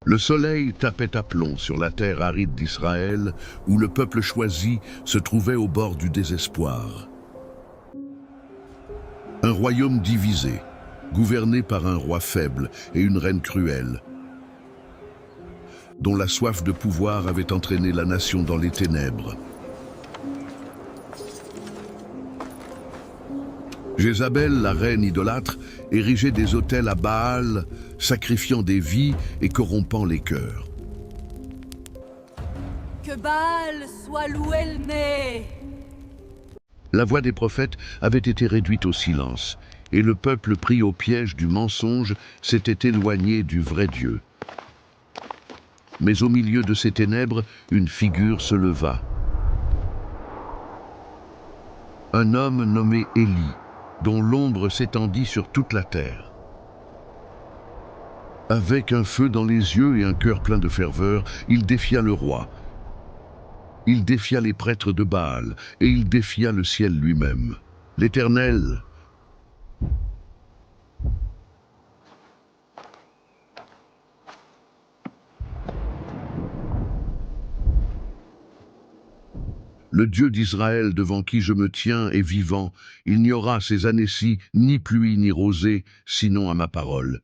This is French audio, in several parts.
Le soleil tapait à plomb sur la terre aride d'Israël, où le peuple choisi se trouvait au bord du désespoir. Un royaume divisé, gouverné par un roi faible et une reine cruelle, dont la soif de pouvoir avait entraîné la nation dans les ténèbres. Jézabel, la reine idolâtre, érigeait des autels à Baal, sacrifiant des vies et corrompant les cœurs. Que Baal soit loué le nez. La voix des prophètes avait été réduite au silence, et le peuple pris au piège du mensonge s'était éloigné du vrai Dieu. Mais au milieu de ces ténèbres, une figure se leva. Un homme nommé Élie, dont l'ombre s'étendit sur toute la terre. Avec un feu dans les yeux et un cœur plein de ferveur, il défia le roi. Il défia les prêtres de Baal, et il défia le ciel lui-même. L'Éternel, le Dieu d'Israël devant qui je me tiens est vivant, il n'y aura ces années-ci ni pluie ni rosée, sinon à ma parole.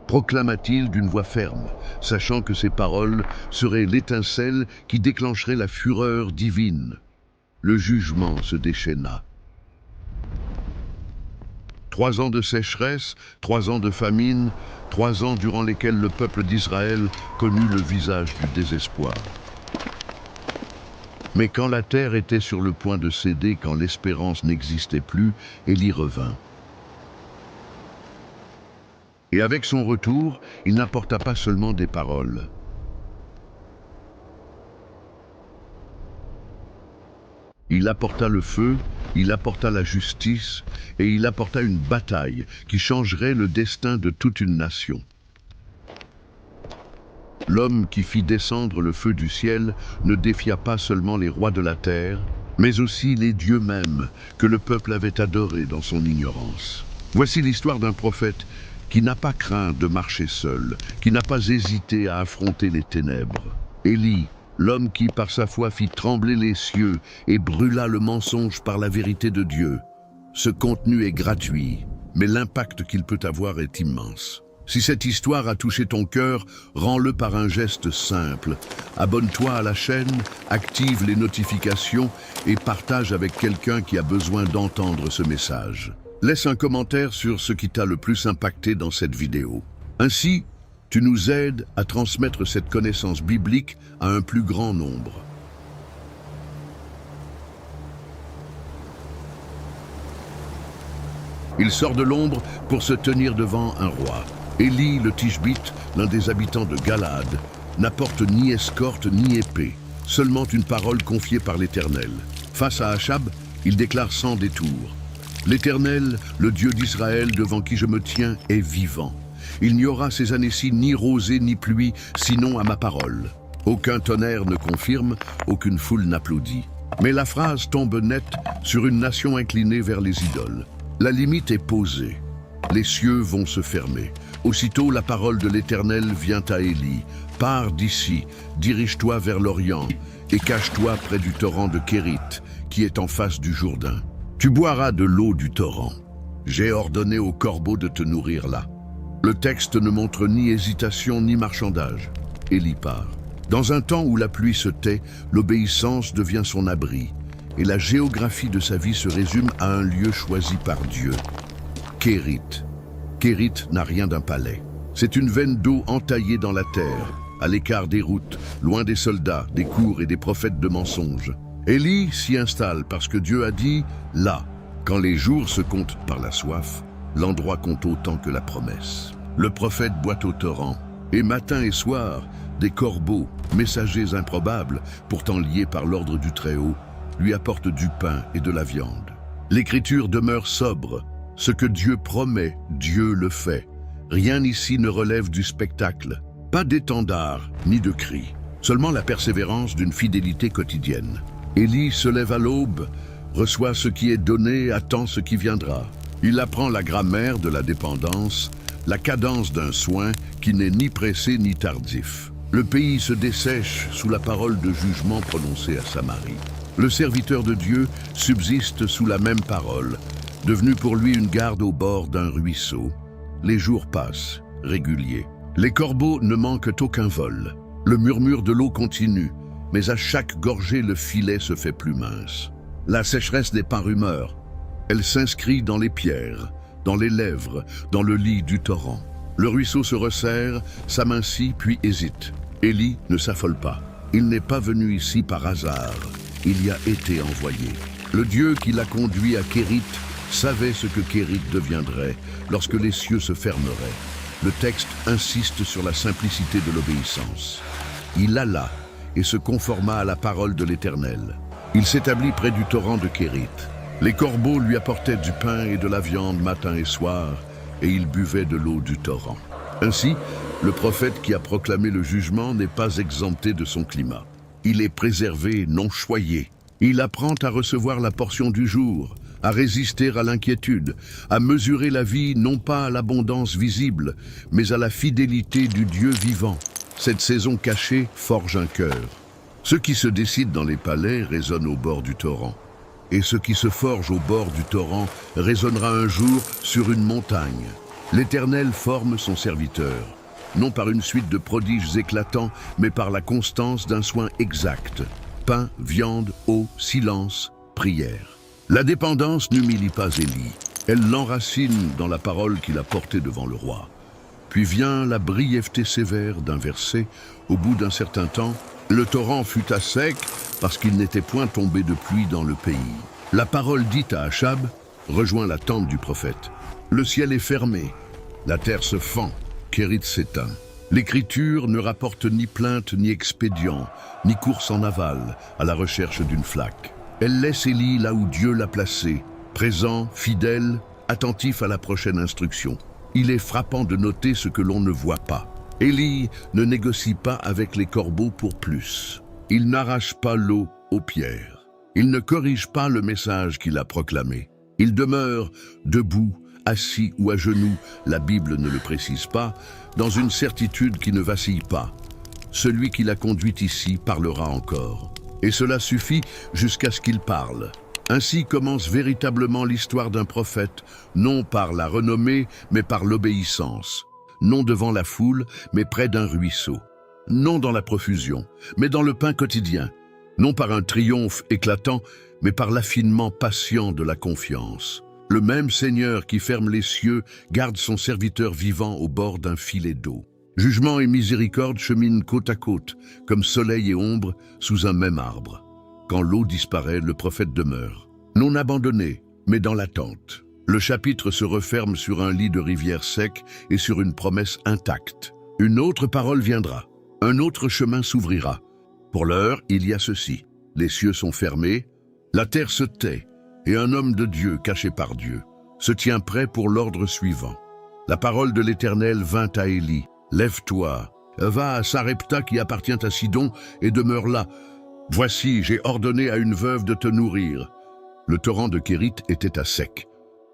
Proclama-t-il d'une voix ferme, sachant que ces paroles seraient l'étincelle qui déclencherait la fureur divine. Le jugement se déchaîna. 3 ans de sécheresse, 3 ans de famine, 3 ans durant lesquels le peuple d'Israël connut le visage du désespoir. Mais quand la terre était sur le point de céder, quand l'espérance n'existait plus, Élie revint. Et avec son retour, il n'apporta pas seulement des paroles. Il apporta le feu, il apporta la justice, et il apporta une bataille qui changerait le destin de toute une nation. L'homme qui fit descendre le feu du ciel ne défia pas seulement les rois de la terre, mais aussi les dieux mêmes que le peuple avait adorés dans son ignorance. Voici l'histoire d'un prophète qui n'a pas craint de marcher seul, qui n'a pas hésité à affronter les ténèbres. Élie, l'homme qui par sa foi fit trembler les cieux et brûla le mensonge par la vérité de Dieu. Ce contenu est gratuit, mais l'impact qu'il peut avoir est immense. Si cette histoire a touché ton cœur, rends-le par un geste simple. Abonne-toi à la chaîne, active les notifications et partage avec quelqu'un qui a besoin d'entendre ce message. Laisse un commentaire sur ce qui t'a le plus impacté dans cette vidéo. Ainsi, tu nous aides à transmettre cette connaissance biblique à un plus grand nombre. Il sort de l'ombre pour se tenir devant un roi. Élie le Tishbite, l'un des habitants de Galaad, n'apporte ni escorte ni épée, seulement une parole confiée par l'Éternel. Face à Achab, il déclare sans détour: L'Éternel, le Dieu d'Israël devant qui je me tiens, est vivant. Il n'y aura ces années-ci ni rosée ni pluie, sinon à ma parole. Aucun tonnerre ne confirme, aucune foule n'applaudit. Mais la phrase tombe nette sur une nation inclinée vers les idoles. La limite est posée. Les cieux vont se fermer. Aussitôt, la parole de l'Éternel vient à Élie. Pars d'ici, dirige-toi vers l'Orient et cache-toi près du torrent de Kérit, qui est en face du Jourdain. Tu boiras de l'eau du torrent. J'ai ordonné aux corbeaux de te nourrir là. Le texte ne montre ni hésitation ni marchandage. Élie part. Dans un temps où la pluie se tait, l'obéissance devient son abri, et la géographie de sa vie se résume à un lieu choisi par Dieu. Kérit. Kérit n'a rien d'un palais. C'est une veine d'eau entaillée dans la terre, à l'écart des routes, loin des soldats, des cours et des prophètes de mensonges. Élie s'y installe parce que Dieu a dit « là ». Quand les jours se comptent par la soif, l'endroit compte autant que la promesse. Le prophète boit au torrent, et matin et soir, des corbeaux, messagers improbables, pourtant liés par l'ordre du Très-Haut, lui apportent du pain et de la viande. L'Écriture demeure sobre. Ce que Dieu promet, Dieu le fait. Rien ici ne relève du spectacle. Pas d'étendard, ni de cris. Seulement la persévérance d'une fidélité quotidienne. Élie se lève à l'aube, reçoit ce qui est donné, attend ce qui viendra. Il apprend la grammaire de la dépendance, la cadence d'un soin qui n'est ni pressé ni tardif. Le pays se dessèche sous la parole de jugement prononcée à Samarie. Le serviteur de Dieu subsiste sous la même parole, devenu pour lui une garde au bord d'un ruisseau. Les jours passent, réguliers. Les corbeaux ne manquent aucun vol. Le murmure de l'eau continue, mais à chaque gorgée le filet se fait plus mince. La sécheresse n'est pas rumeur. Elle s'inscrit dans les pierres, dans les lèvres, dans le lit du torrent. Le ruisseau se resserre, s'amincit puis hésite. Élie ne s'affole pas. Il n'est pas venu ici par hasard. Il y a été envoyé. Le Dieu qui l'a conduit à Kérit savait ce que Kérit deviendrait lorsque les cieux se fermeraient. Le texte insiste sur la simplicité de l'obéissance. Il alla et se conforma à la parole de l'Éternel. Il s'établit près du torrent de Kérit. Les corbeaux lui apportaient du pain et de la viande matin et soir, et il buvait de l'eau du torrent. Ainsi, le prophète qui a proclamé le jugement n'est pas exempté de son climat. Il est préservé, non choyé. Il apprend à recevoir la portion du jour, à résister à l'inquiétude, à mesurer la vie non pas à l'abondance visible, mais à la fidélité du Dieu vivant. Cette saison cachée forge un cœur. Ce qui se décide dans les palais résonne au bord du torrent. Et ce qui se forge au bord du torrent résonnera un jour sur une montagne. L'Éternel forme son serviteur, non par une suite de prodiges éclatants, mais par la constance d'un soin exact. Pain, viande, eau, silence, prière. La dépendance n'humilie pas Élie. Elle l'enracine dans la parole qu'il a portée devant le roi. Puis vient la brièveté sévère d'un verset. Au bout d'un certain temps, le torrent fut à sec parce qu'il n'était point tombé de pluie dans le pays. La parole dite à Achab rejoint la tente du prophète. Le ciel est fermé, la terre se fend, Kérit s'éteint. L'Écriture ne rapporte ni plainte ni expédient, ni course en aval à la recherche d'une flaque. Elle laisse Élie là où Dieu l'a placé, présent, fidèle, attentif à la prochaine instruction. Il est frappant de noter ce que l'on ne voit pas. Élie ne négocie pas avec les corbeaux pour plus. Il n'arrache pas l'eau aux pierres. Il ne corrige pas le message qu'il a proclamé. Il demeure debout, assis ou à genoux, la Bible ne le précise pas, dans une certitude qui ne vacille pas. Celui qui l'a conduit ici parlera encore. Et cela suffit jusqu'à ce qu'il parle. Ainsi commence véritablement l'histoire d'un prophète, non par la renommée, mais par l'obéissance. Non devant la foule, mais près d'un ruisseau. Non dans la profusion, mais dans le pain quotidien. Non par un triomphe éclatant, mais par l'affinement patient de la confiance. Le même Seigneur qui ferme les cieux garde son serviteur vivant au bord d'un filet d'eau. Jugement et miséricorde cheminent côte à côte, comme soleil et ombre, sous un même arbre. Quand l'eau disparaît, le prophète demeure. Non abandonné, mais dans l'attente. Le chapitre se referme sur un lit de rivière sec et sur une promesse intacte. Une autre parole viendra, un autre chemin s'ouvrira. Pour l'heure, il y a ceci. Les cieux sont fermés, la terre se tait, et un homme de Dieu, caché par Dieu, se tient prêt pour l'ordre suivant. La parole de l'Éternel vint à Élie. Lève-toi, va à Sarepta qui appartient à Sidon et demeure là. Voici, j'ai ordonné à une veuve de te nourrir. Le torrent de Kérit était à sec.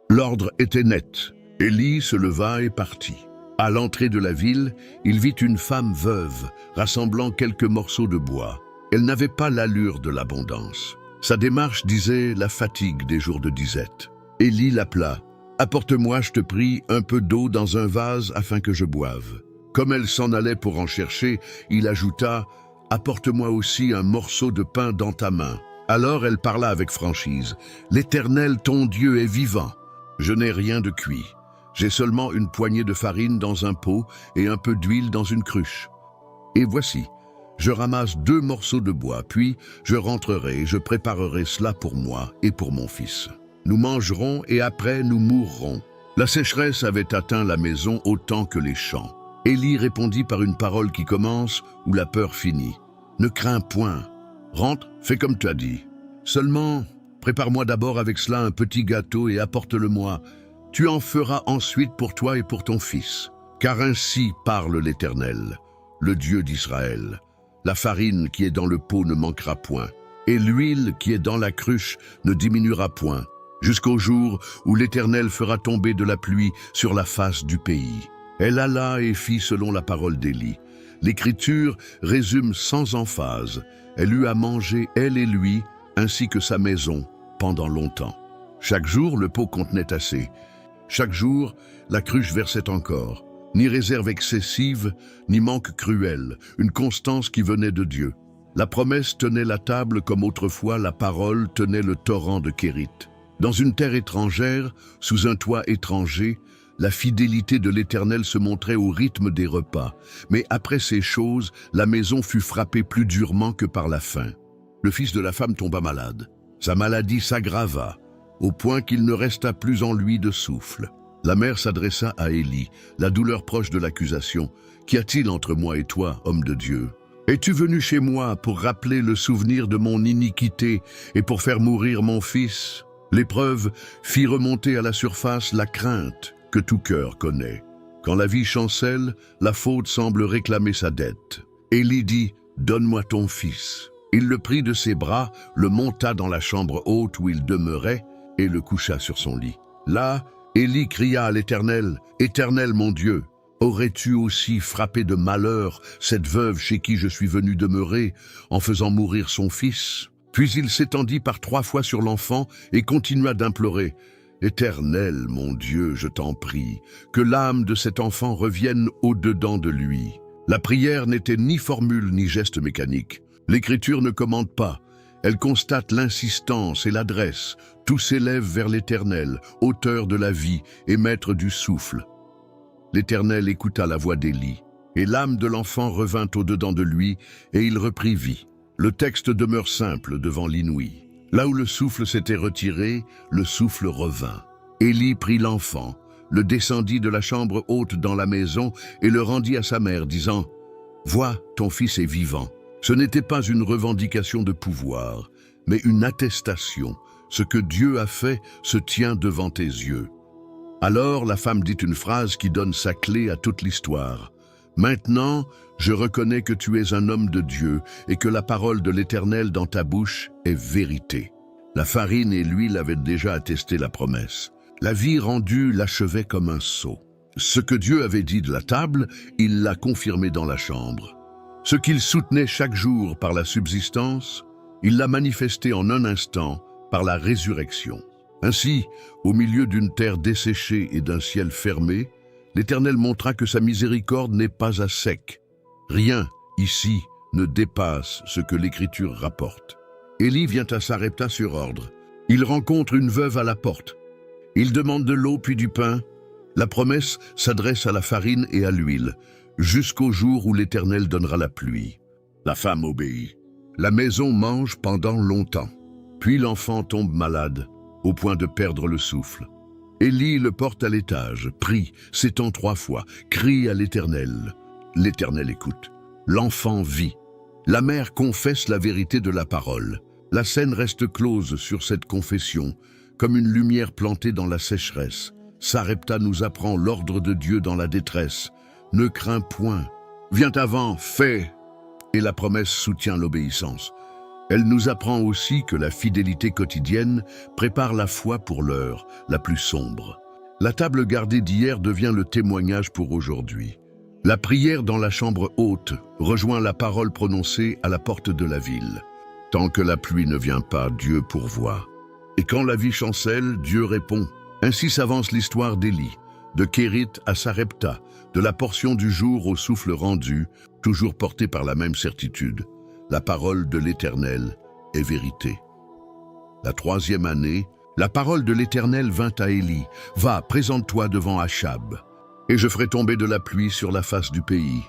L'ordre était net. Élie se leva et partit. À l'entrée de la ville, il vit une femme veuve, rassemblant quelques morceaux de bois. Elle n'avait pas l'allure de l'abondance. Sa démarche disait la fatigue des jours de disette. Élie l'appela. « Apporte-moi, je te prie, un peu d'eau dans un vase afin que je boive. » Comme elle s'en allait pour en chercher, il ajouta « Apporte-moi aussi un morceau de pain dans ta main. » Alors elle parla avec franchise. « L'Éternel, ton Dieu, est vivant. Je n'ai rien de cuit. J'ai seulement une poignée de farine dans un pot et un peu d'huile dans une cruche. Et voici, je ramasse 2 morceaux de bois, puis je rentrerai et je préparerai cela pour moi et pour mon fils. Nous mangerons et après nous mourrons. » La sécheresse avait atteint la maison autant que les champs. Élie répondit par une parole qui commence où la peur finit. « Ne crains point. Rentre, fais comme tu as dit. Seulement, prépare-moi d'abord avec cela un petit gâteau et apporte-le-moi. Tu en feras ensuite pour toi et pour ton fils. Car ainsi parle l'Éternel, le Dieu d'Israël. La farine qui est dans le pot ne manquera point, et l'huile qui est dans la cruche ne diminuera point, jusqu'au jour où l'Éternel fera tomber de la pluie sur la face du pays. Elle alla et fit selon la parole d'Élie. L'Écriture résume sans emphase. Elle eut à manger, elle et lui, ainsi que sa maison, pendant longtemps. Chaque jour, le pot contenait assez. Chaque jour, la cruche versait encore. Ni réserve excessive, ni manque cruel, une constance qui venait de Dieu. La promesse tenait la table comme autrefois la parole tenait le torrent de Kérit. Dans une terre étrangère, sous un toit étranger, la fidélité de l'Éternel se montrait au rythme des repas. Mais après ces choses, la maison fut frappée plus durement que par la faim. Le fils de la femme tomba malade. Sa maladie s'aggrava, au point qu'il ne resta plus en lui de souffle. La mère s'adressa à Élie, la douleur proche de l'accusation. « Qu'y a-t-il entre moi et toi, homme de Dieu ? Es-tu venu chez moi pour rappeler le souvenir de mon iniquité et pour faire mourir mon fils ?» L'épreuve fit remonter à la surface la crainte que tout cœur connaît. Quand la vie chancelle, la faute semble réclamer sa dette. Élie dit « Donne-moi ton fils ». Il le prit de ses bras, le monta dans la chambre haute où il demeurait et le coucha sur son lit. Là, Élie cria à l'Éternel, « Éternel mon Dieu, aurais-tu aussi frappé de malheur cette veuve chez qui je suis venu demeurer en faisant mourir son fils ?» Puis il s'étendit par 3 fois sur l'enfant et continua d'implorer, « Éternel mon Dieu, je t'en prie, que l'âme de cet enfant revienne au-dedans de lui. » La prière n'était ni formule ni geste mécanique. L'Écriture ne commande pas. Elle constate l'insistance et l'adresse. Tout s'élève vers l'Éternel, auteur de la vie et maître du souffle. L'Éternel écouta la voix d'Élie, et l'âme de l'enfant revint au-dedans de lui, et il reprit vie. Le texte demeure simple devant l'inouï. Là où le souffle s'était retiré, le souffle revint. Élie prit l'enfant, le descendit de la chambre haute dans la maison et le rendit à sa mère, disant « Vois, ton fils est vivant. » Ce n'était pas une revendication de pouvoir, mais une attestation. Ce que Dieu a fait se tient devant tes yeux. Alors la femme dit une phrase qui donne sa clé à toute l'histoire. « Maintenant, je reconnais que tu es un homme de Dieu et que la parole de l'Éternel dans ta bouche est vérité. » La farine et l'huile avaient déjà attesté la promesse. La vie rendue l'achevait comme un sceau. Ce que Dieu avait dit de la table, il l'a confirmé dans la chambre. Ce qu'il soutenait chaque jour par la subsistance, il l'a manifesté en un instant par la résurrection. Ainsi, au milieu d'une terre desséchée et d'un ciel fermé, l'Éternel montra que sa miséricorde n'est pas à sec. Rien, ici, ne dépasse ce que l'Écriture rapporte. Élie vient à Sarepta sur ordre. Il rencontre une veuve à la porte. Il demande de l'eau puis du pain. La promesse s'adresse à la farine et à l'huile, jusqu'au jour où l'Éternel donnera la pluie. La femme obéit. La maison mange pendant longtemps. Puis l'enfant tombe malade, au point de perdre le souffle. Élie le porte à l'étage, prie, s'étend 3 fois, crie à l'Éternel. L'Éternel écoute. L'enfant vit. La mère confesse la vérité de la parole. La scène reste close sur cette confession, comme une lumière plantée dans la sécheresse. Sarepta nous apprend l'ordre de Dieu dans la détresse. Ne crains point. Viens avant, fais. Et la promesse soutient l'obéissance. Elle nous apprend aussi que la fidélité quotidienne prépare la foi pour l'heure la plus sombre. La table gardée d'hier devient le témoignage pour aujourd'hui. La prière dans la chambre haute rejoint la parole prononcée à la porte de la ville. Tant que la pluie ne vient pas, Dieu pourvoit. Et quand la vie chancelle, Dieu répond. Ainsi s'avance l'histoire d'Élie, de Kérit à Sarepta, de la portion du jour au souffle rendu, toujours portée par la même certitude. La parole de l'Éternel est vérité. La 3e année, la parole de l'Éternel vint à Élie. « Va, présente-toi devant Achab, et je ferai tomber de la pluie sur la face du pays. »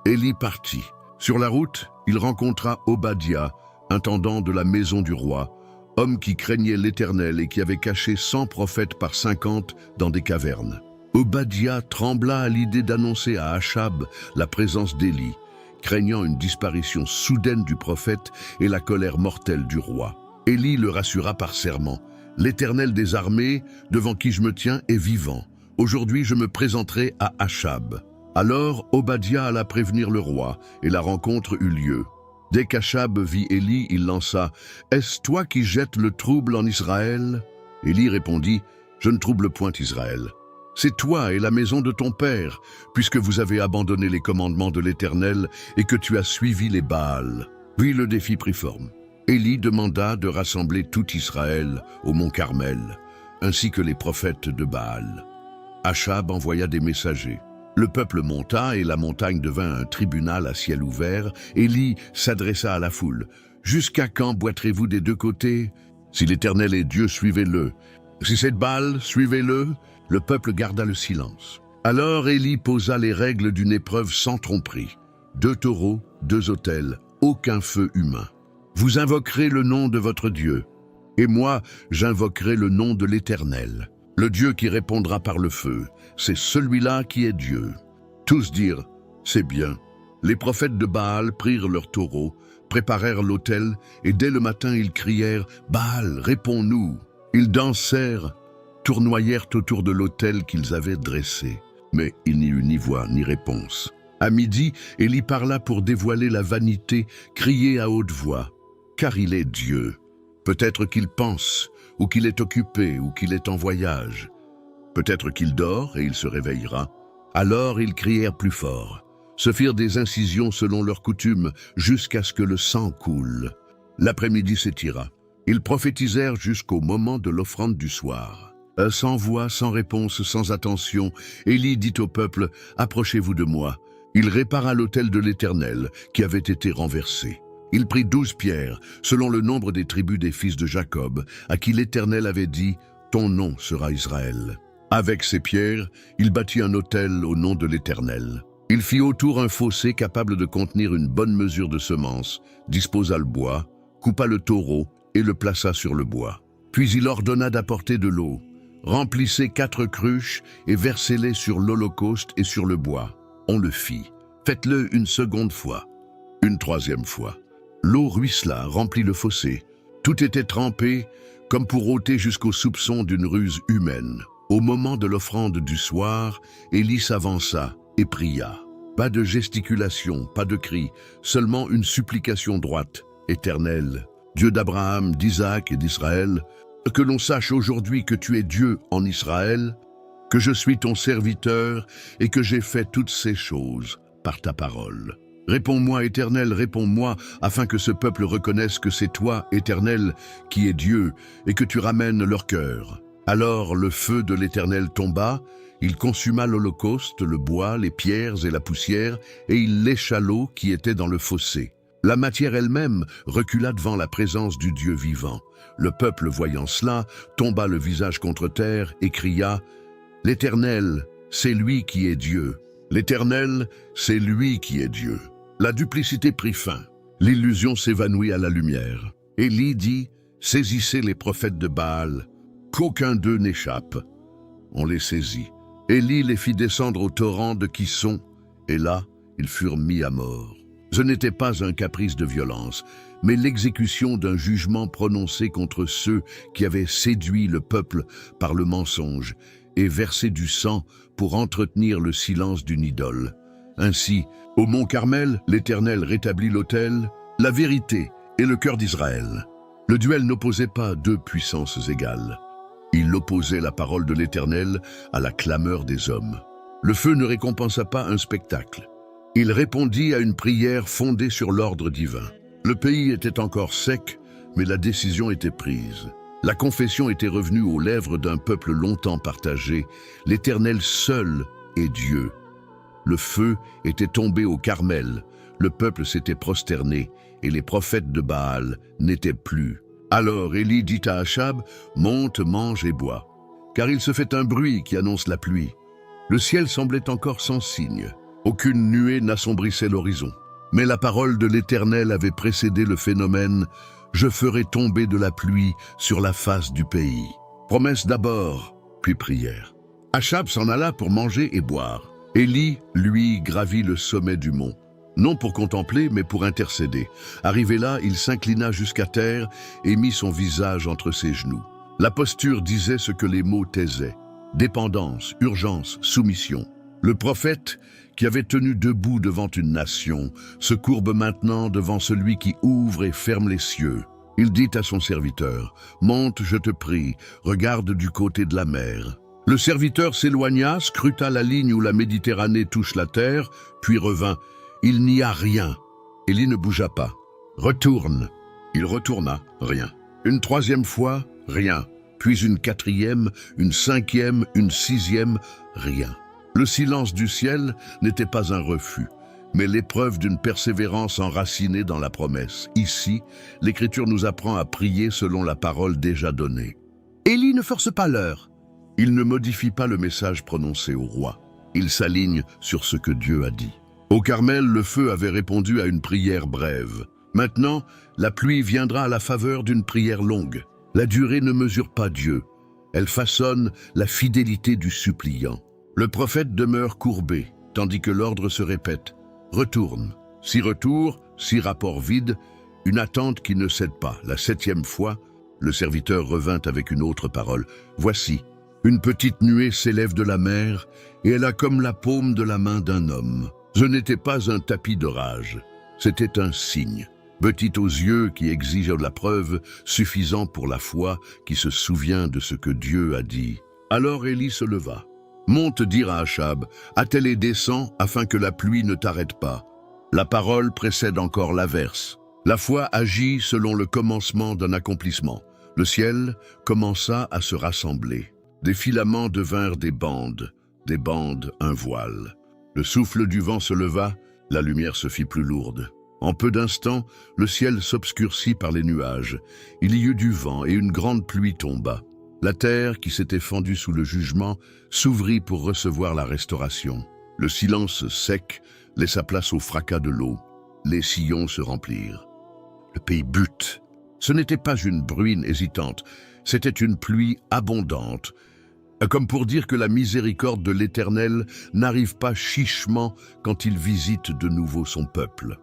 Élie partit. Sur la route, il rencontra Obadiah, intendant de la maison du roi, homme qui craignait l'Éternel et qui avait caché 100 prophètes par 50 dans des cavernes. Obadiah trembla à l'idée d'annoncer à Achab la présence d'Élie, craignant une disparition soudaine du prophète et la colère mortelle du roi. Élie le rassura par serment. « L'Éternel des armées, devant qui je me tiens, est vivant. Aujourd'hui, je me présenterai à Achab. » Alors Obadiah alla prévenir le roi, et la rencontre eut lieu. Dès qu'Achab vit Élie, il lança « Est-ce toi qui jettes le trouble en Israël ?» Élie répondit « Je ne trouble point Israël. c'est toi et la maison de ton père, puisque vous avez abandonné les commandements de l'Éternel et que tu as suivi les Baals. » Puis le défi prit forme. Élie demanda de rassembler tout Israël au mont Carmel, ainsi que les prophètes de Baal. Achab envoya des messagers. Le peuple monta et la montagne devint un tribunal à ciel ouvert. Élie s'adressa à la foule. « Jusqu'à quand boiterez-vous des deux côtés? Si l'Éternel est Dieu, suivez-le. Si c'est Baal, suivez-le. » Le peuple garda le silence. Alors Élie posa les règles d'une épreuve sans tromperie. 2 taureaux, 2 autels, aucun feu humain. Vous invoquerez le nom de votre Dieu, et moi j'invoquerai le nom de l'Éternel. Le Dieu qui répondra par le feu, c'est celui-là qui est Dieu. Tous dirent, c'est bien. Les prophètes de Baal prirent leurs taureaux, préparèrent l'autel, et dès le matin ils crièrent, Baal, réponds-nous. Ils dansèrent, tournoyèrent autour de l'autel qu'ils avaient dressé. Mais il n'y eut ni voix ni réponse. À midi, Élie parla pour dévoiler la vanité, crier à haute voix, car il est Dieu. Peut-être qu'il pense, ou qu'il est occupé, ou qu'il est en voyage. Peut-être qu'il dort et il se réveillera. Alors ils crièrent plus fort, se firent des incisions selon leur coutume, jusqu'à ce que le sang coule. L'après-midi s'étira. Ils prophétisèrent jusqu'au moment de l'offrande du soir. Sans voix, sans réponse, sans attention, Élie dit au peuple, « Approchez-vous de moi. » Il répara l'autel de l'Éternel, qui avait été renversé. Il prit 12 pierres, selon le nombre des tribus des fils de Jacob, à qui l'Éternel avait dit, « Ton nom sera Israël. » Avec ces pierres, il bâtit un autel au nom de l'Éternel. Il fit autour un fossé capable de contenir une bonne mesure de semences, disposa le bois, coupa le taureau et le plaça sur le bois. Puis il ordonna d'apporter de l'eau. Remplissez 4 cruches et versez-les sur l'holocauste et sur le bois. On le fit. Faites-le une seconde fois. Une troisième fois. L'eau ruissela, remplit le fossé. Tout était trempé, comme pour ôter jusqu'au soupçon d'une ruse humaine. Au moment de l'offrande du soir, Élie s'avança et pria. Pas de gesticulation, pas de cri, seulement une supplication droite. Éternel, Dieu d'Abraham, d'Isaac et d'Israël, que l'on sache aujourd'hui que tu es Dieu en Israël, que je suis ton serviteur et que j'ai fait toutes ces choses par ta parole. Réponds-moi, Éternel, réponds-moi, afin que ce peuple reconnaisse que c'est toi, Éternel, qui es Dieu, et que tu ramènes leur cœur. Alors le feu de l'Éternel tomba, il consuma l'holocauste, le bois, les pierres et la poussière, et il lécha l'eau qui était dans le fossé. La matière elle-même recula devant la présence du Dieu vivant. Le peuple, voyant cela, tomba le visage contre terre et cria « L'Éternel, c'est lui qui est Dieu. L'Éternel, c'est lui qui est Dieu. » La duplicité prit fin. L'illusion s'évanouit à la lumière. Élie dit « Saisissez les prophètes de Baal, qu'aucun d'eux n'échappe. » On les saisit. Élie les fit descendre au torrent de Kison, et là, ils furent mis à mort. Ce n'était pas un caprice de violence, mais l'exécution d'un jugement prononcé contre ceux qui avaient séduit le peuple par le mensonge et versé du sang pour entretenir le silence d'une idole. Ainsi, au mont Carmel, l'Éternel rétablit l'autel, la vérité et le cœur d'Israël. Le duel n'opposait pas 2 puissances égales. Il opposait la parole de l'Éternel à la clameur des hommes. Le feu ne récompensa pas un spectacle. Il répondit à une prière fondée sur l'ordre divin. Le pays était encore sec, mais la décision était prise. La confession était revenue aux lèvres d'un peuple longtemps partagé. L'Éternel seul est Dieu. Le feu était tombé au Carmel, le peuple s'était prosterné, et les prophètes de Baal n'étaient plus. Alors Élie dit à Achab, « Monte, mange et bois, car il se fait un bruit qui annonce la pluie. » Le ciel semblait encore sans signe. Aucune nuée n'assombrissait l'horizon. Mais la parole de l'Éternel avait précédé le phénomène « Je ferai tomber de la pluie sur la face du pays. » Promesse d'abord, puis prière. Achab s'en alla pour manger et boire. Élie, lui, gravit le sommet du mont, non pour contempler, mais pour intercéder. Arrivé là, il s'inclina jusqu'à terre et mit son visage entre ses genoux. La posture disait ce que les mots taisaient. Dépendance, urgence, soumission. Le prophète, qui avait tenu debout devant une nation, se courbe maintenant devant celui qui ouvre et ferme les cieux. Il dit à son serviteur, « Monte, je te prie, regarde du côté de la mer. » Le serviteur s'éloigna, scruta la ligne où la Méditerranée touche la terre, puis revint. Il n'y a rien. Élie ne bougea pas. Retourne. Il retourna, rien. Une troisième fois, rien. Puis une quatrième, une cinquième, une sixième, rien. Le silence du ciel n'était pas un refus, mais l'épreuve d'une persévérance enracinée dans la promesse. Ici, l'Écriture nous apprend à prier selon la parole déjà donnée. Élie ne force pas l'heure. Il ne modifie pas le message prononcé au roi. Il s'aligne sur ce que Dieu a dit. Au Carmel, le feu avait répondu à une prière brève. Maintenant, la pluie viendra à la faveur d'une prière longue. La durée ne mesure pas Dieu. Elle façonne la fidélité du suppliant. Le prophète demeure courbé, tandis que l'ordre se répète. Retourne. 6 retours, 6 rapports vides, une attente qui ne cède pas. La 7e fois, le serviteur revint avec une autre parole. Voici, une petite nuée s'élève de la mer, et elle a comme la paume de la main d'un homme. Ce n'était pas un tapis d'orage, c'était un signe. Petit aux yeux qui exige la preuve, suffisant pour la foi qui se souvient de ce que Dieu a dit. Alors Élie se leva. Monte dire à Achab, attelle et descends afin que la pluie ne t'arrête pas. La parole précède encore l'averse. La foi agit selon le commencement d'un accomplissement. Le ciel commença à se rassembler. Des filaments devinrent des bandes un voile. Le souffle du vent se leva, la lumière se fit plus lourde. En peu d'instants, le ciel s'obscurcit par les nuages. Il y eut du vent et une grande pluie tomba. La terre, qui s'était fendue sous le jugement, s'ouvrit pour recevoir la restauration. Le silence sec laissa place au fracas de l'eau. Les sillons se remplirent. Le pays bute. Ce n'était pas une bruine hésitante, c'était une pluie abondante, comme pour dire que la miséricorde de l'Éternel n'arrive pas chichement quand il visite de nouveau son peuple.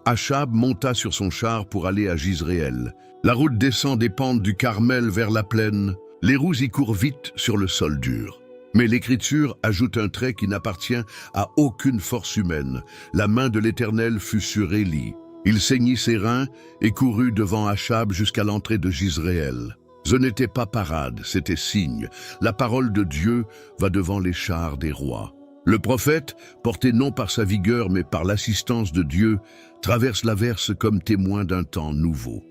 Achab monta sur son char pour aller à Jizréel. La route descend des pentes du Carmel vers la plaine. Les roues y courent vite sur le sol dur. Mais l'Écriture ajoute un trait qui n'appartient à aucune force humaine. La main de l'Éternel fut sur Élie. Il ceignit ses reins et courut devant Achab jusqu'à l'entrée de Jizréel. Ce n'était pas parade, c'était signe. La parole de Dieu va devant les chars des rois. Le prophète, porté non par sa vigueur mais par l'assistance de Dieu, traverse l'averse comme témoin d'un temps nouveau.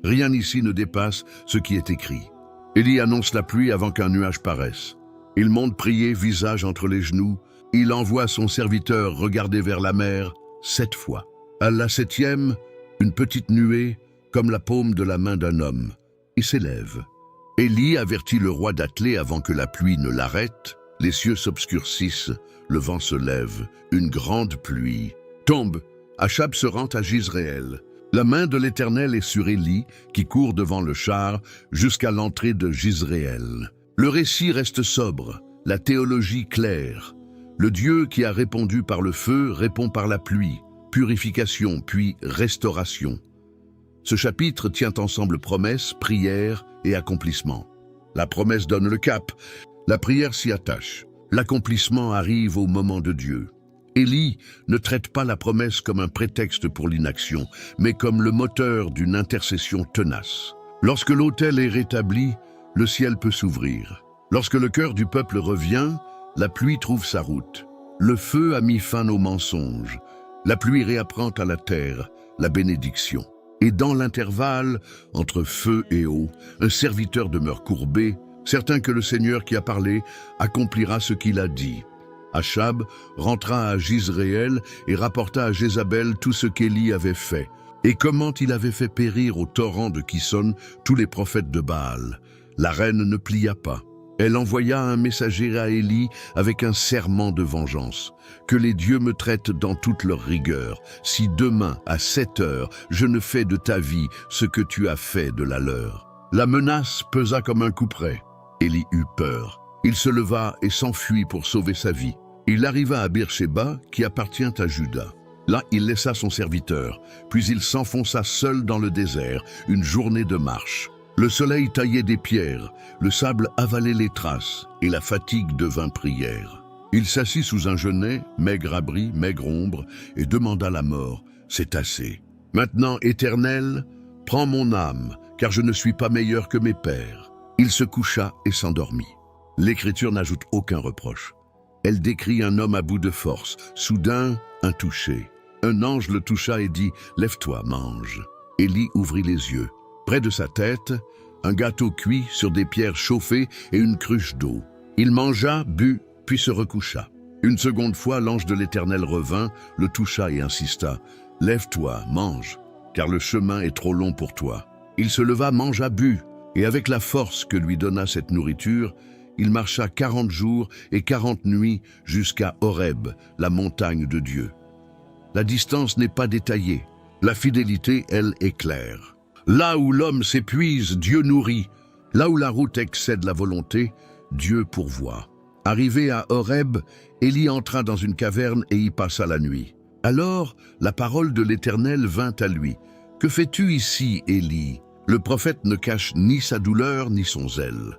Rien ici ne dépasse ce qui est écrit. Élie annonce la pluie avant qu'un nuage paraisse. Il monte prier, visage entre les genoux. Il envoie son serviteur regarder vers la mer 7 fois. À la 7e, une petite nuée, comme la paume de la main d'un homme. Il s'élève. Élie avertit le roi d'atteler avant que la pluie ne l'arrête. Les cieux s'obscurcissent, le vent se lève, une grande pluie tombe. Achab se rend à Jizréel. La main de l'Éternel est sur Élie, qui court devant le char jusqu'à l'entrée de Jizréel. Le récit reste sobre, la théologie claire. Le Dieu qui a répondu par le feu répond par la pluie, purification puis restauration. Ce chapitre tient ensemble promesse, prière et accomplissement. La promesse donne le cap, la prière s'y attache. L'accomplissement arrive au moment de Dieu. Élie ne traite pas la promesse comme un prétexte pour l'inaction, mais comme le moteur d'une intercession tenace. Lorsque l'autel est rétabli, le ciel peut s'ouvrir. Lorsque le cœur du peuple revient, la pluie trouve sa route. Le feu a mis fin aux mensonges. La pluie réapprend à la terre la bénédiction. Et dans l'intervalle, entre feu et eau, un serviteur demeure courbé, certain que le Seigneur qui a parlé accomplira ce qu'il a dit. Achab rentra à Jizréel et rapporta à Jézabel tout ce qu'Élie avait fait, et comment il avait fait périr au torrent de Kison tous les prophètes de Baal. La reine ne plia pas. Elle envoya un messager à Élie avec un serment de vengeance. Que les dieux me traitent dans toute leur rigueur, si demain, à 7 heures, je ne fais de ta vie ce que tu as fait de la leur. La menace pesa comme un couperet. Élie eut peur. Il se leva et s'enfuit pour sauver sa vie. Il arriva à Beersheba, qui appartient à Juda. Là, il laissa son serviteur, puis il s'enfonça seul dans le désert, une journée de marche. Le soleil taillait des pierres, le sable avalait les traces, et la fatigue devint prière. Il s'assit sous un genêt, maigre abri, maigre ombre, et demanda la mort. C'est assez. Maintenant, Éternel, prends mon âme, car je ne suis pas meilleur que mes pères. Il se coucha et s'endormit. L'Écriture n'ajoute aucun reproche. Elle décrit un homme à bout de force. Soudain, un toucher. Un ange le toucha et dit « Lève-toi, mange ». Élie ouvrit les yeux. Près de sa tête, un gâteau cuit sur des pierres chauffées et une cruche d'eau. Il mangea, but, puis se recoucha. Une seconde fois, l'ange de l'Éternel revint, le toucha et insista « Lève-toi, mange, car le chemin est trop long pour toi ». Il se leva, mangea, but, et avec la force que lui donna cette nourriture, il marcha 40 jours et 40 nuits jusqu'à Horeb, la montagne de Dieu. La distance n'est pas détaillée. La fidélité, elle, est claire. Là où l'homme s'épuise, Dieu nourrit. Là où la route excède la volonté, Dieu pourvoit. Arrivé à Horeb, Élie entra dans une caverne et y passa la nuit. Alors, la parole de l'Éternel vint à lui. « Que fais-tu ici, Élie » Le prophète ne cache ni sa douleur ni son zèle.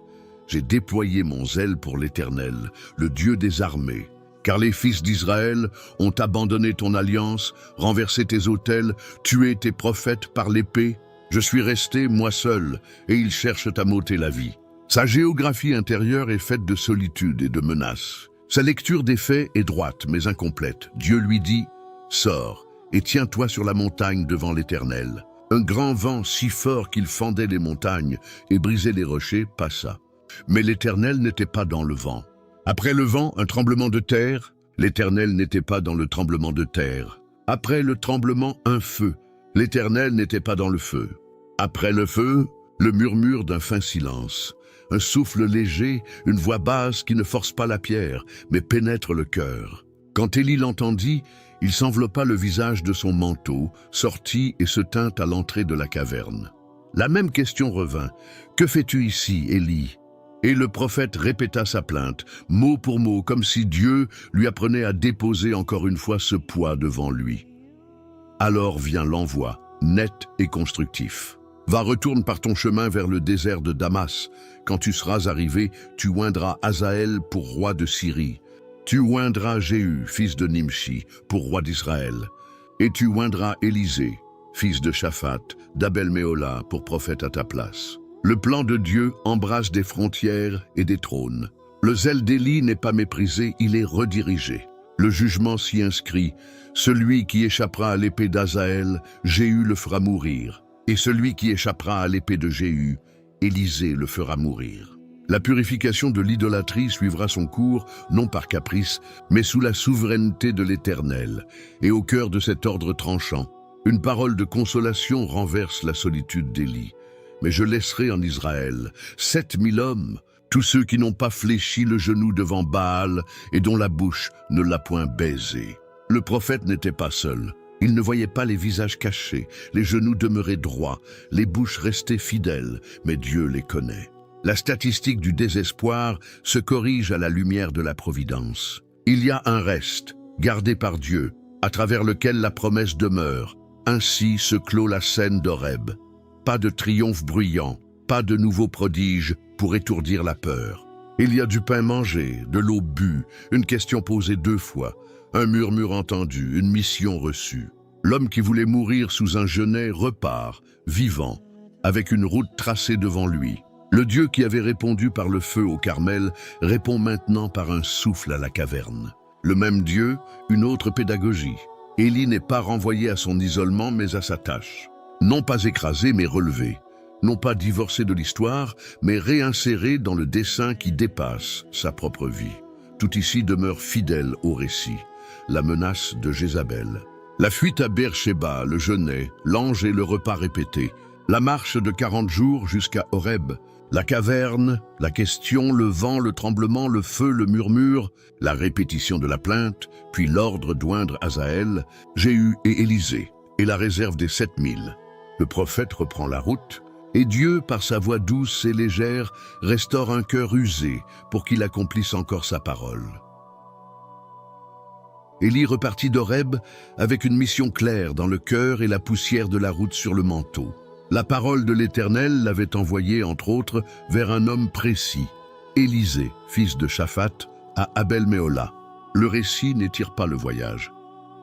J'ai déployé mon zèle pour l'Éternel, le Dieu des armées. Car les fils d'Israël ont abandonné ton alliance, renversé tes autels, tué tes prophètes par l'épée. Je suis resté, moi seul, et ils cherchent à m'ôter la vie. Sa géographie intérieure est faite de solitude et de menaces. Sa lecture des faits est droite, mais incomplète. Dieu lui dit « Sors et tiens-toi sur la montagne devant l'Éternel ». Un grand vent si fort qu'il fendait les montagnes et brisait les rochers passa. Mais l'Éternel n'était pas dans le vent. Après le vent, un tremblement de terre. L'Éternel n'était pas dans le tremblement de terre. Après le tremblement, un feu. L'Éternel n'était pas dans le feu. Après le feu, le murmure d'un fin silence. Un souffle léger, une voix basse qui ne force pas la pierre, mais pénètre le cœur. Quand Élie l'entendit, il s'enveloppa le visage de son manteau, sortit et se tint à l'entrée de la caverne. La même question revint. « Que fais-tu ici, Élie » Et le prophète répéta sa plainte, mot pour mot, comme si Dieu lui apprenait à déposer encore une fois ce poids devant lui. Alors vient l'envoi, net et constructif. « Va, retourne par ton chemin vers le désert de Damas. Quand tu seras arrivé, tu oindras Hazaël pour roi de Syrie. Tu oindras Jéhu, fils de Nimshi, pour roi d'Israël. Et tu oindras Élisée, fils de Shaphat, d'Abel-Méhola, pour prophète à ta place. » Le plan de Dieu embrasse des frontières et des trônes. Le zèle d'Élie n'est pas méprisé, il est redirigé. Le jugement s'y inscrit. Celui qui échappera à l'épée d'Hazaël, Jéhu le fera mourir. Et celui qui échappera à l'épée de Jéhu, Élisée le fera mourir. La purification de l'idolâtrie suivra son cours, non par caprice, mais sous la souveraineté de l'Éternel. Et au cœur de cet ordre tranchant, une parole de consolation renverse la solitude d'Élie. Mais je laisserai en Israël 7000 hommes, tous ceux qui n'ont pas fléchi le genou devant Baal et dont la bouche ne l'a point baisé. Le prophète n'était pas seul. Il ne voyait pas les visages cachés, les genoux demeuraient droits, les bouches restaient fidèles, mais Dieu les connaît. La statistique du désespoir se corrige à la lumière de la providence. Il y a un reste, gardé par Dieu, à travers lequel la promesse demeure. Ainsi se clôt la scène d'Horeb. Pas de triomphe bruyant, pas de nouveaux prodiges pour étourdir la peur. Il y a du pain mangé, de l'eau bue, une question posée 2 fois, un murmure entendu, une mission reçue. L'homme qui voulait mourir sous un genêt repart, vivant, avec une route tracée devant lui. Le Dieu qui avait répondu par le feu au Carmel répond maintenant par un souffle à la caverne. Le même Dieu, une autre pédagogie. Élie n'est pas renvoyé à son isolement mais à sa tâche. Non pas écrasé mais relevé. Non pas divorcé de l'histoire, mais réinséré dans le dessein qui dépasse sa propre vie. Tout ici demeure fidèle au récit. La menace de Jézabel. La fuite à Beersheba, le jeûner, l'ange et le repas répété. La marche de 40 jours jusqu'à Horeb. La caverne, la question, le vent, le tremblement, le feu, le murmure, la répétition de la plainte, puis l'ordre d'oindre Hazaël, Jéhu et Élisée, et la réserve des 7000. Le prophète reprend la route, et Dieu, par sa voix douce et légère, restaure un cœur usé pour qu'il accomplisse encore sa parole. Élie repartit d'Horeb avec une mission claire dans le cœur et la poussière de la route sur le manteau. La parole de l'Éternel l'avait envoyé, entre autres, vers un homme précis, Élisée, fils de Shaphat, à Abel-Méhola. Le récit n'étire pas le voyage.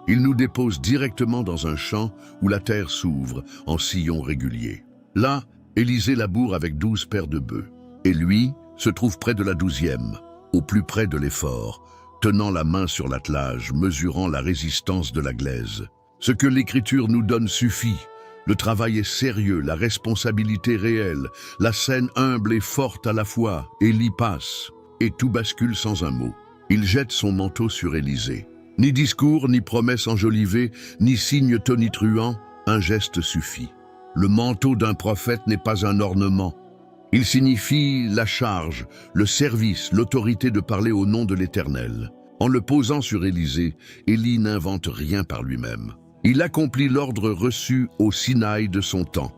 Il nous dépose directement dans un champ où la terre s'ouvre en sillons réguliers. Là, Élisée laboure avec 12 paires de bœufs. Et lui, se trouve près de la 12e, au plus près de l'effort, tenant la main sur l'attelage, mesurant la résistance de la glaise. Ce que l'Écriture nous donne suffit. Le travail est sérieux, la responsabilité réelle, la scène humble et forte à la fois. Élie passe, et tout bascule sans un mot. Il jette son manteau sur Élisée. Ni discours, ni promesse enjolivée, ni signe tonitruant, un geste suffit. Le manteau d'un prophète n'est pas un ornement. Il signifie la charge, le service, l'autorité de parler au nom de l'Éternel. En le posant sur Élisée, Élie n'invente rien par lui-même. Il accomplit l'ordre reçu au Sinaï de son temps.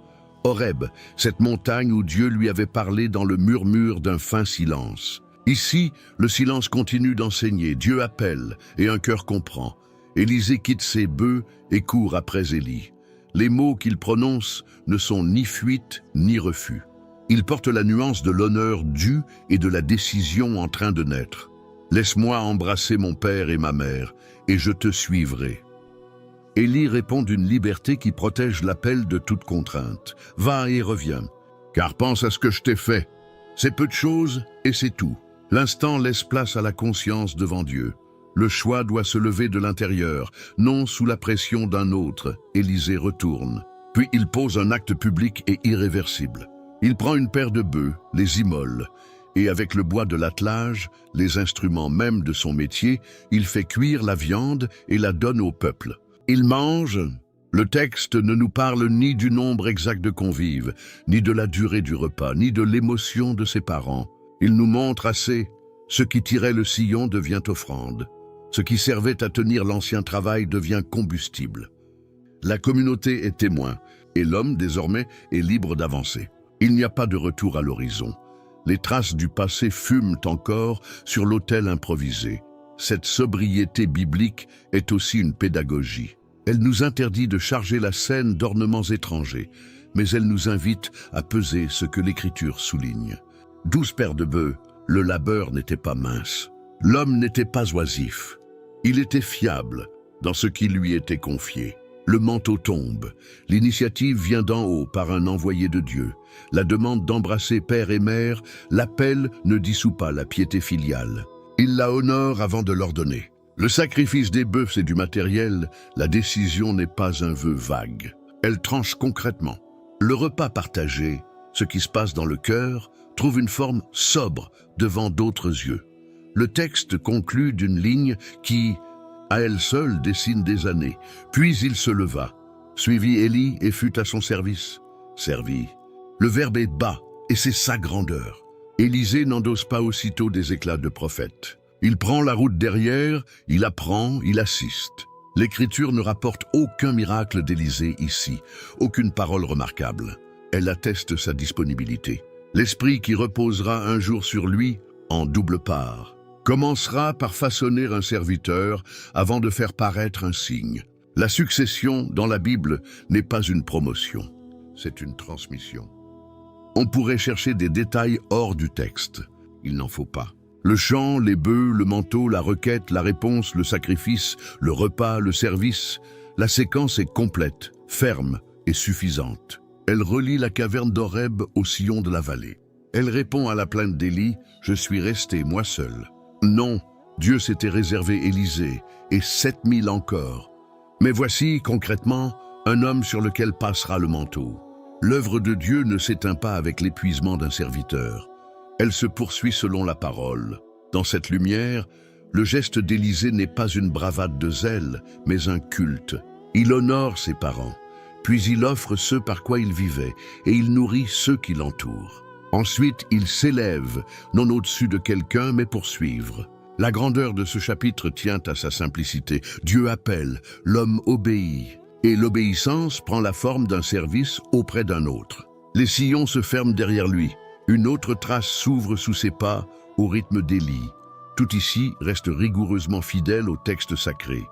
Horeb, cette montagne où Dieu lui avait parlé dans le murmure d'un fin silence. Ici, le silence continue d'enseigner. Dieu appelle et un cœur comprend. Élisée quitte ses bœufs et court après Élie. Les mots qu'il prononce ne sont ni fuite ni refus. Ils portent la nuance de l'honneur dû et de la décision en train de naître. Laisse-moi embrasser mon père et ma mère, et je te suivrai. Élie répond d'une liberté qui protège l'appel de toute contrainte. Va et reviens, car pense à ce que je t'ai fait. C'est peu de choses et c'est tout. L'instant laisse place à la conscience devant Dieu. Le choix doit se lever de l'intérieur, non sous la pression d'un autre. Élisée retourne. Puis il pose un acte public et irréversible. Il prend une paire de bœufs, les immole, et avec le bois de l'attelage, les instruments même de son métier, il fait cuire la viande et la donne au peuple. Il mange. Le texte ne nous parle ni du nombre exact de convives, ni de la durée du repas, ni de l'émotion de ses parents. Il nous montre assez. Ce qui tirait le sillon devient offrande. Ce qui servait à tenir l'ancien travail devient combustible. La communauté est témoin, et l'homme, désormais, est libre d'avancer. Il n'y a pas de retour à l'horizon. Les traces du passé fument encore sur l'autel improvisé. Cette sobriété biblique est aussi une pédagogie. Elle nous interdit de charger la scène d'ornements étrangers, mais elle nous invite à peser ce que l'Écriture souligne. 12 paires de bœufs, le labeur n'était pas mince. L'homme n'était pas oisif. Il était fiable dans ce qui lui était confié. Le manteau tombe. L'initiative vient d'en haut par un envoyé de Dieu. La demande d'embrasser père et mère, l'appel ne dissout pas la piété filiale. Il la honore avant de l'ordonner. Le sacrifice des bœufs, c'est du matériel. La décision n'est pas un vœu vague. Elle tranche concrètement. Le repas partagé, ce qui se passe dans le cœur, trouve une forme sobre devant d'autres yeux. Le texte conclut d'une ligne qui, à elle seule, dessine des années. Puis il se leva, suivit Élie et fut à son service. Servi. Le verbe est bas, et c'est sa grandeur. Élisée n'endosse pas aussitôt des éclats de prophète. Il prend la route derrière, il apprend, il assiste. L'Écriture ne rapporte aucun miracle d'Élisée ici, aucune parole remarquable. Elle atteste sa disponibilité. L'esprit qui reposera un jour sur lui, en double part, commencera par façonner un serviteur avant de faire paraître un signe. La succession, dans la Bible, n'est pas une promotion, c'est une transmission. On pourrait chercher des détails hors du texte. Il n'en faut pas. Le chant, les bœufs, le manteau, la requête, la réponse, le sacrifice, le repas, le service, la séquence est complète, ferme et suffisante. Elle relie la caverne d'Horeb au sillon de la vallée. Elle répond à la plainte d'Élie, « Je suis resté, moi seul ». Non, Dieu s'était réservé Élisée, et 7000 encore. Mais voici, concrètement, un homme sur lequel passera le manteau. L'œuvre de Dieu ne s'éteint pas avec l'épuisement d'un serviteur. Elle se poursuit selon la parole. Dans cette lumière, le geste d'Élisée n'est pas une bravade de zèle, mais un culte. Il honore ses parents, puis il offre ce par quoi il vivait, et il nourrit ceux qui l'entourent. Ensuite, il s'élève, non au-dessus de quelqu'un, mais pour suivre. La grandeur de ce chapitre tient à sa simplicité. Dieu appelle, l'homme obéit, et l'obéissance prend la forme d'un service auprès d'un autre. Les sillons se ferment derrière lui. Une autre trace s'ouvre sous ses pas, au rythme d'Élie. Tout ici reste rigoureusement fidèle au texte sacré.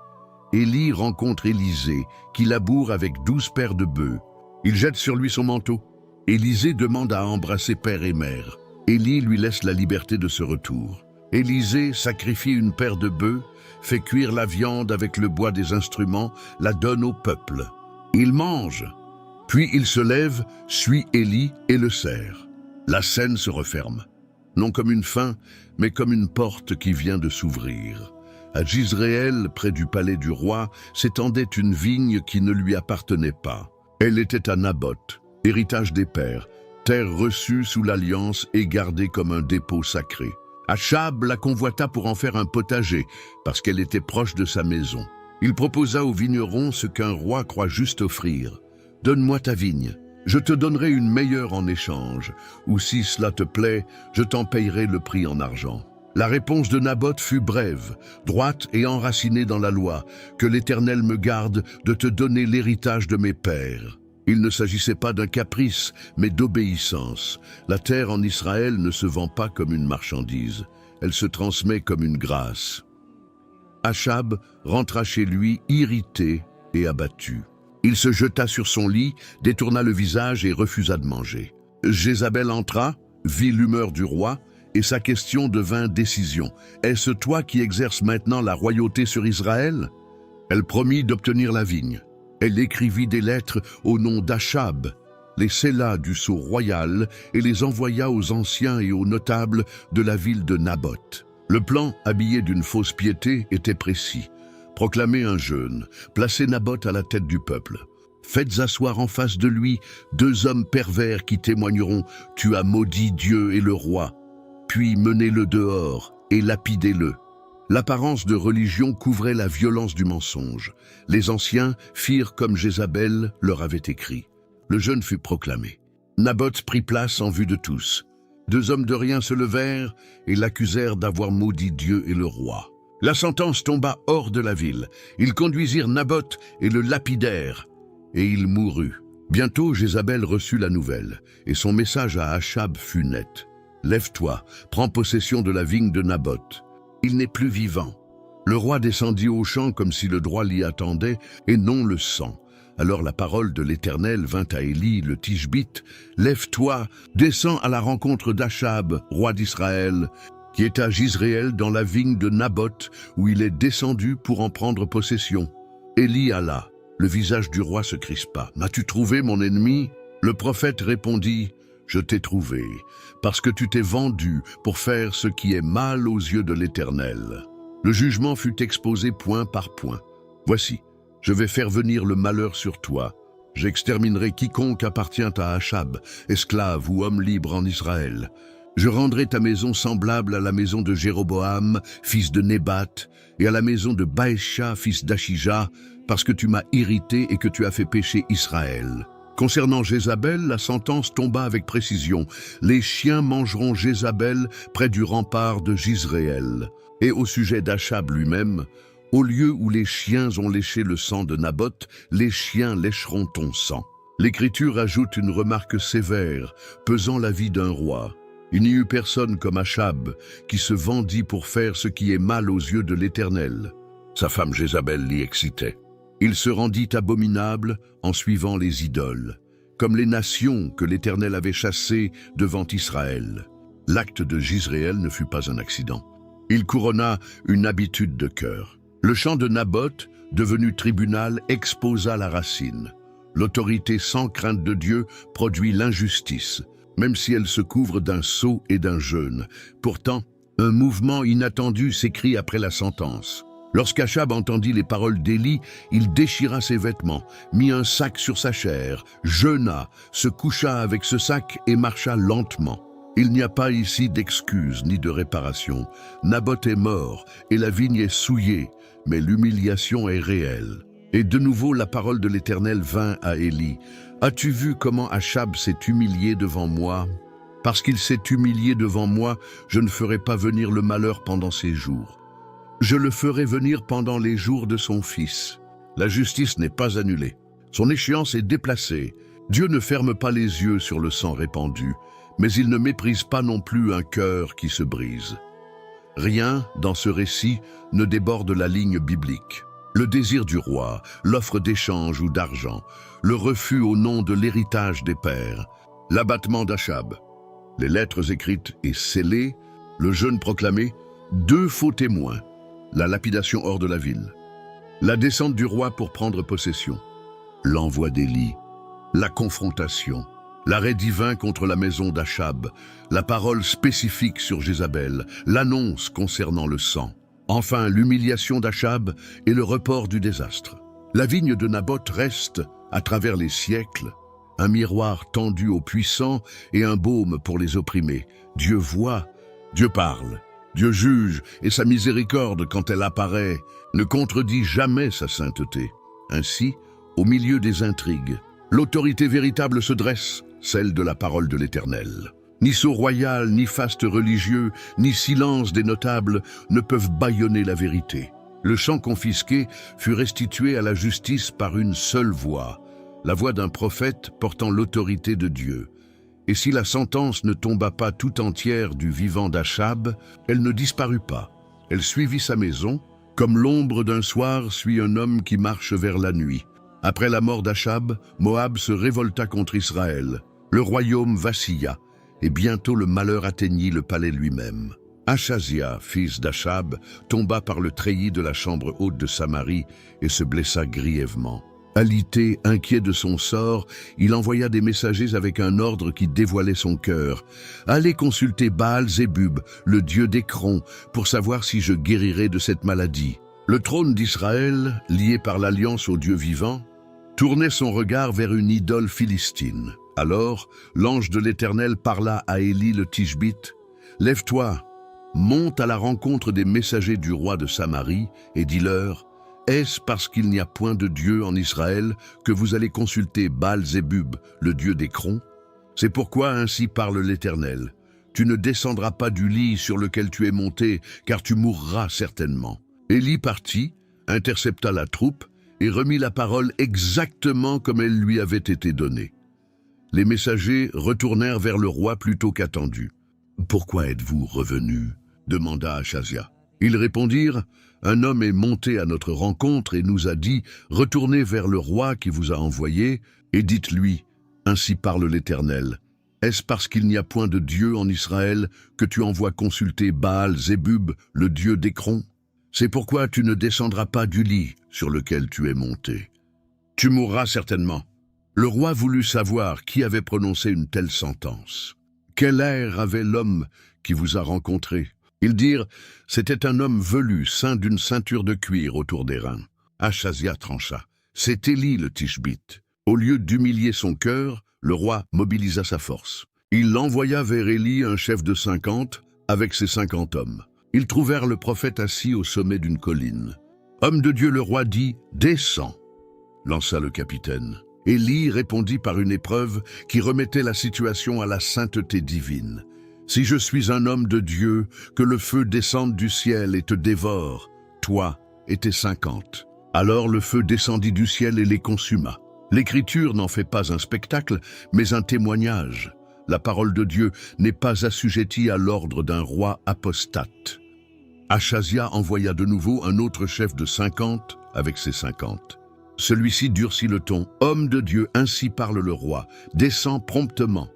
Élie rencontre Élisée, qui laboure avec 12 paires de bœufs. Il jette sur lui son manteau. Élisée demande à embrasser père et mère. Élie lui laisse la liberté de ce retour. Élisée sacrifie une paire de bœufs, fait cuire la viande avec le bois des instruments, la donne au peuple. Il mange. Puis il se lève, suit Élie et le sert. La scène se referme. non comme une fin, mais comme une porte qui vient de s'ouvrir. À Jizréel, près du palais du roi, s'étendait une vigne qui ne lui appartenait pas. Elle était à Naboth, héritage des pères, terre reçue sous l'alliance et gardée comme un dépôt sacré. Achab la convoita pour en faire un potager, parce qu'elle était proche de sa maison. Il proposa au vigneron ce qu'un roi croit juste offrir. « Donne-moi ta vigne, je te donnerai une meilleure en échange, ou si cela te plaît, je t'en payerai le prix en argent. » La réponse de Naboth fut brève, droite et enracinée dans la loi, « Que l'Éternel me garde de te donner l'héritage de mes pères. » Il ne s'agissait pas d'un caprice, mais d'obéissance. La terre en Israël ne se vend pas comme une marchandise, elle se transmet comme une grâce. Achab rentra chez lui irrité et abattu. Il se jeta sur son lit, détourna le visage et refusa de manger. Jézabel entra, vit l'humeur du roi, et sa question devint décision. « Est-ce toi qui exerces maintenant la royauté sur Israël ?» Elle promit d'obtenir la vigne. Elle écrivit des lettres au nom d'Achab, les scella du sceau royal et les envoya aux anciens et aux notables de la ville de Naboth. Le plan, habillé d'une fausse piété, était précis. Proclamer un jeûne, placer Naboth à la tête du peuple. Faites asseoir en face de lui 2 hommes pervers qui témoigneront « Tu as maudit Dieu et le roi ». Puis menez-le dehors et lapidez-le. L'apparence de religion couvrait la violence du mensonge. Les anciens firent comme Jézabel leur avait écrit. Le jeûne fut proclamé. Naboth prit place en vue de tous. 2 hommes de rien se levèrent et l'accusèrent d'avoir maudit Dieu et le roi. La sentence tomba hors de la ville. Ils conduisirent Naboth et le lapidèrent, et il mourut. Bientôt Jézabel reçut la nouvelle, et son message à Achab fut net. « Lève-toi, prends possession de la vigne de Naboth. Il n'est plus vivant. » Le roi descendit au champ comme si le droit l'y attendait, et non le sang. Alors la parole de l'Éternel vint à Élie, le Tishbite. « Lève-toi, descends à la rencontre d'Achab, roi d'Israël, qui est à Jizréel dans la vigne de Naboth, où il est descendu pour en prendre possession. » Élie alla. Le visage du roi se crispa. « M'as-tu trouvé, mon ennemi ?» Le prophète répondit, « Je t'ai trouvé, parce que tu t'es vendu pour faire ce qui est mal aux yeux de l'Éternel. » Le jugement fut exposé point par point. « Voici, je vais faire venir le malheur sur toi. J'exterminerai quiconque appartient à Achab, esclave ou homme libre en Israël. Je rendrai ta maison semblable à la maison de Jéroboam, fils de Nébat, et à la maison de Baécha, fils d'Achija, parce que tu m'as irrité et que tu as fait pécher Israël. » Concernant Jézabel, la sentence tomba avec précision. Les chiens mangeront Jézabel près du rempart de Jizréel. Et au sujet d'Achab lui-même, au lieu où les chiens ont léché le sang de Naboth, les chiens lécheront ton sang. L'Écriture ajoute une remarque sévère, pesant la vie d'un roi. Il n'y eut personne comme Achab, qui se vendit pour faire ce qui est mal aux yeux de l'Éternel. Sa femme Jézabel l'y excitait. Il se rendit abominable en suivant les idoles, comme les nations que l'Éternel avait chassées devant Israël. L'acte de Jizréel ne fut pas un accident. Il couronna une habitude de cœur. Le champ de Naboth, devenu tribunal, exposa la racine. L'autorité sans crainte de Dieu produit l'injustice, même si elle se couvre d'un sceau et d'un jeûne. Pourtant, un mouvement inattendu s'écrit après la sentence. Lorsqu'Achab entendit les paroles d'Élie, il déchira ses vêtements, mit un sac sur sa chair, jeûna, se coucha avec ce sac et marcha lentement. Il n'y a pas ici d'excuse ni de réparation. Naboth est mort et la vigne est souillée, mais l'humiliation est réelle. Et de nouveau la parole de l'Éternel vint à Élie. « As-tu vu comment Achab s'est humilié devant moi ? Parce qu'il s'est humilié devant moi, je ne ferai pas venir le malheur pendant ses jours. Je le ferai venir pendant les jours de son fils. La justice n'est pas annulée. Son échéance est déplacée. Dieu ne ferme pas les yeux sur le sang répandu, mais il ne méprise pas non plus un cœur qui se brise. » Rien, dans ce récit, ne déborde la ligne biblique. Le désir du roi, l'offre d'échange ou d'argent, le refus au nom de l'héritage des pères, l'abattement d'Achab, les lettres écrites et scellées, le jeûne proclamé, 2 faux témoins, la lapidation hors de la ville, la descente du roi pour prendre possession, l'envoi d'Élie, la confrontation, L'arrêt divin contre la maison d'Achab, la parole spécifique sur Jézabel, l'annonce concernant le sang. Enfin, l'humiliation d'Achab et le report du désastre. La vigne de Naboth reste, à travers les siècles, un miroir tendu aux puissants et un baume pour les opprimés. Dieu voit, Dieu parle, Dieu juge et sa miséricorde, quand elle apparaît, ne contredit jamais sa sainteté. Ainsi, au milieu des intrigues, l'autorité véritable se dresse, celle de la parole de l'Éternel. Ni sceau royal, ni faste religieux, ni silence des notables ne peuvent bâillonner la vérité. Le champ confisqué fut restitué à la justice par une seule voix, la voix d'un prophète portant l'autorité de Dieu. Et si la sentence ne tomba pas tout entière du vivant d'Achab, elle ne disparut pas. Elle suivit sa maison, comme l'ombre d'un soir suit un homme qui marche vers la nuit. Après la mort d'Achab, Moab se révolta contre Israël. Le royaume vacilla, et bientôt le malheur atteignit le palais lui-même. Achazia, fils d'Achab, tomba par le treillis de la chambre haute de Samarie et se blessa grièvement. Alité, inquiet de son sort, il envoya des messagers avec un ordre qui dévoilait son cœur. « Allez consulter Baal-Zébub, le dieu d'Écron, pour savoir si je guérirai de cette maladie. » Le trône d'Israël, lié par l'alliance au Dieu vivant, tournait son regard vers une idole philistine. Alors, l'ange de l'Éternel parla à Élie le Tishbite. « Lève-toi, monte à la rencontre des messagers du roi de Samarie et dis-leur, est-ce parce qu'il n'y a point de Dieu en Israël que vous allez consulter Baal-Zébub, le dieu d'Écron? C'est pourquoi ainsi parle l'Éternel. Tu ne descendras pas du lit sur lequel tu es monté, car tu mourras certainement. » Élie partit, intercepta la troupe et remit la parole exactement comme elle lui avait été donnée. Les messagers retournèrent vers le roi plutôt qu'attendus. « Pourquoi êtes-vous revenus » demanda Achazia. Ils répondirent, « Un homme est monté à notre rencontre et nous a dit, retournez vers le roi qui vous a envoyé et dites-lui, ainsi parle l'Éternel. Est-ce parce qu'il n'y a point de Dieu en Israël que tu envoies consulter Baal-Zébub, le dieu d'Écron? C'est pourquoi tu ne descendras pas du lit sur lequel tu es monté. Tu mourras certainement. » Le roi voulut savoir qui avait prononcé une telle sentence. Quel air avait l'homme qui vous a rencontré? Ils dirent, c'était un homme velu, ceint d'une ceinture de cuir autour des reins. Achazia trancha. C'est Élie le Tishbite. Au lieu d'humilier son cœur, le roi mobilisa sa force. Il envoya vers Élie un chef de 50 avec ses 50 hommes. Ils trouvèrent le prophète assis au sommet d'une colline. « Homme de Dieu, le roi dit, descends !» lança le capitaine. Élie répondit par une épreuve qui remettait la situation à la sainteté divine. « Si je suis un homme de Dieu, que le feu descende du ciel et te dévore, toi et tes 50. » Alors le feu descendit du ciel et les consuma. L'Écriture n'en fait pas un spectacle, mais un témoignage. La parole de Dieu n'est pas assujettie à l'ordre d'un roi apostate. Achazia envoya de nouveau un autre chef de 50 avec ses 50. Celui-ci durcit le ton. « Homme de Dieu, ainsi parle le roi. Descends promptement. »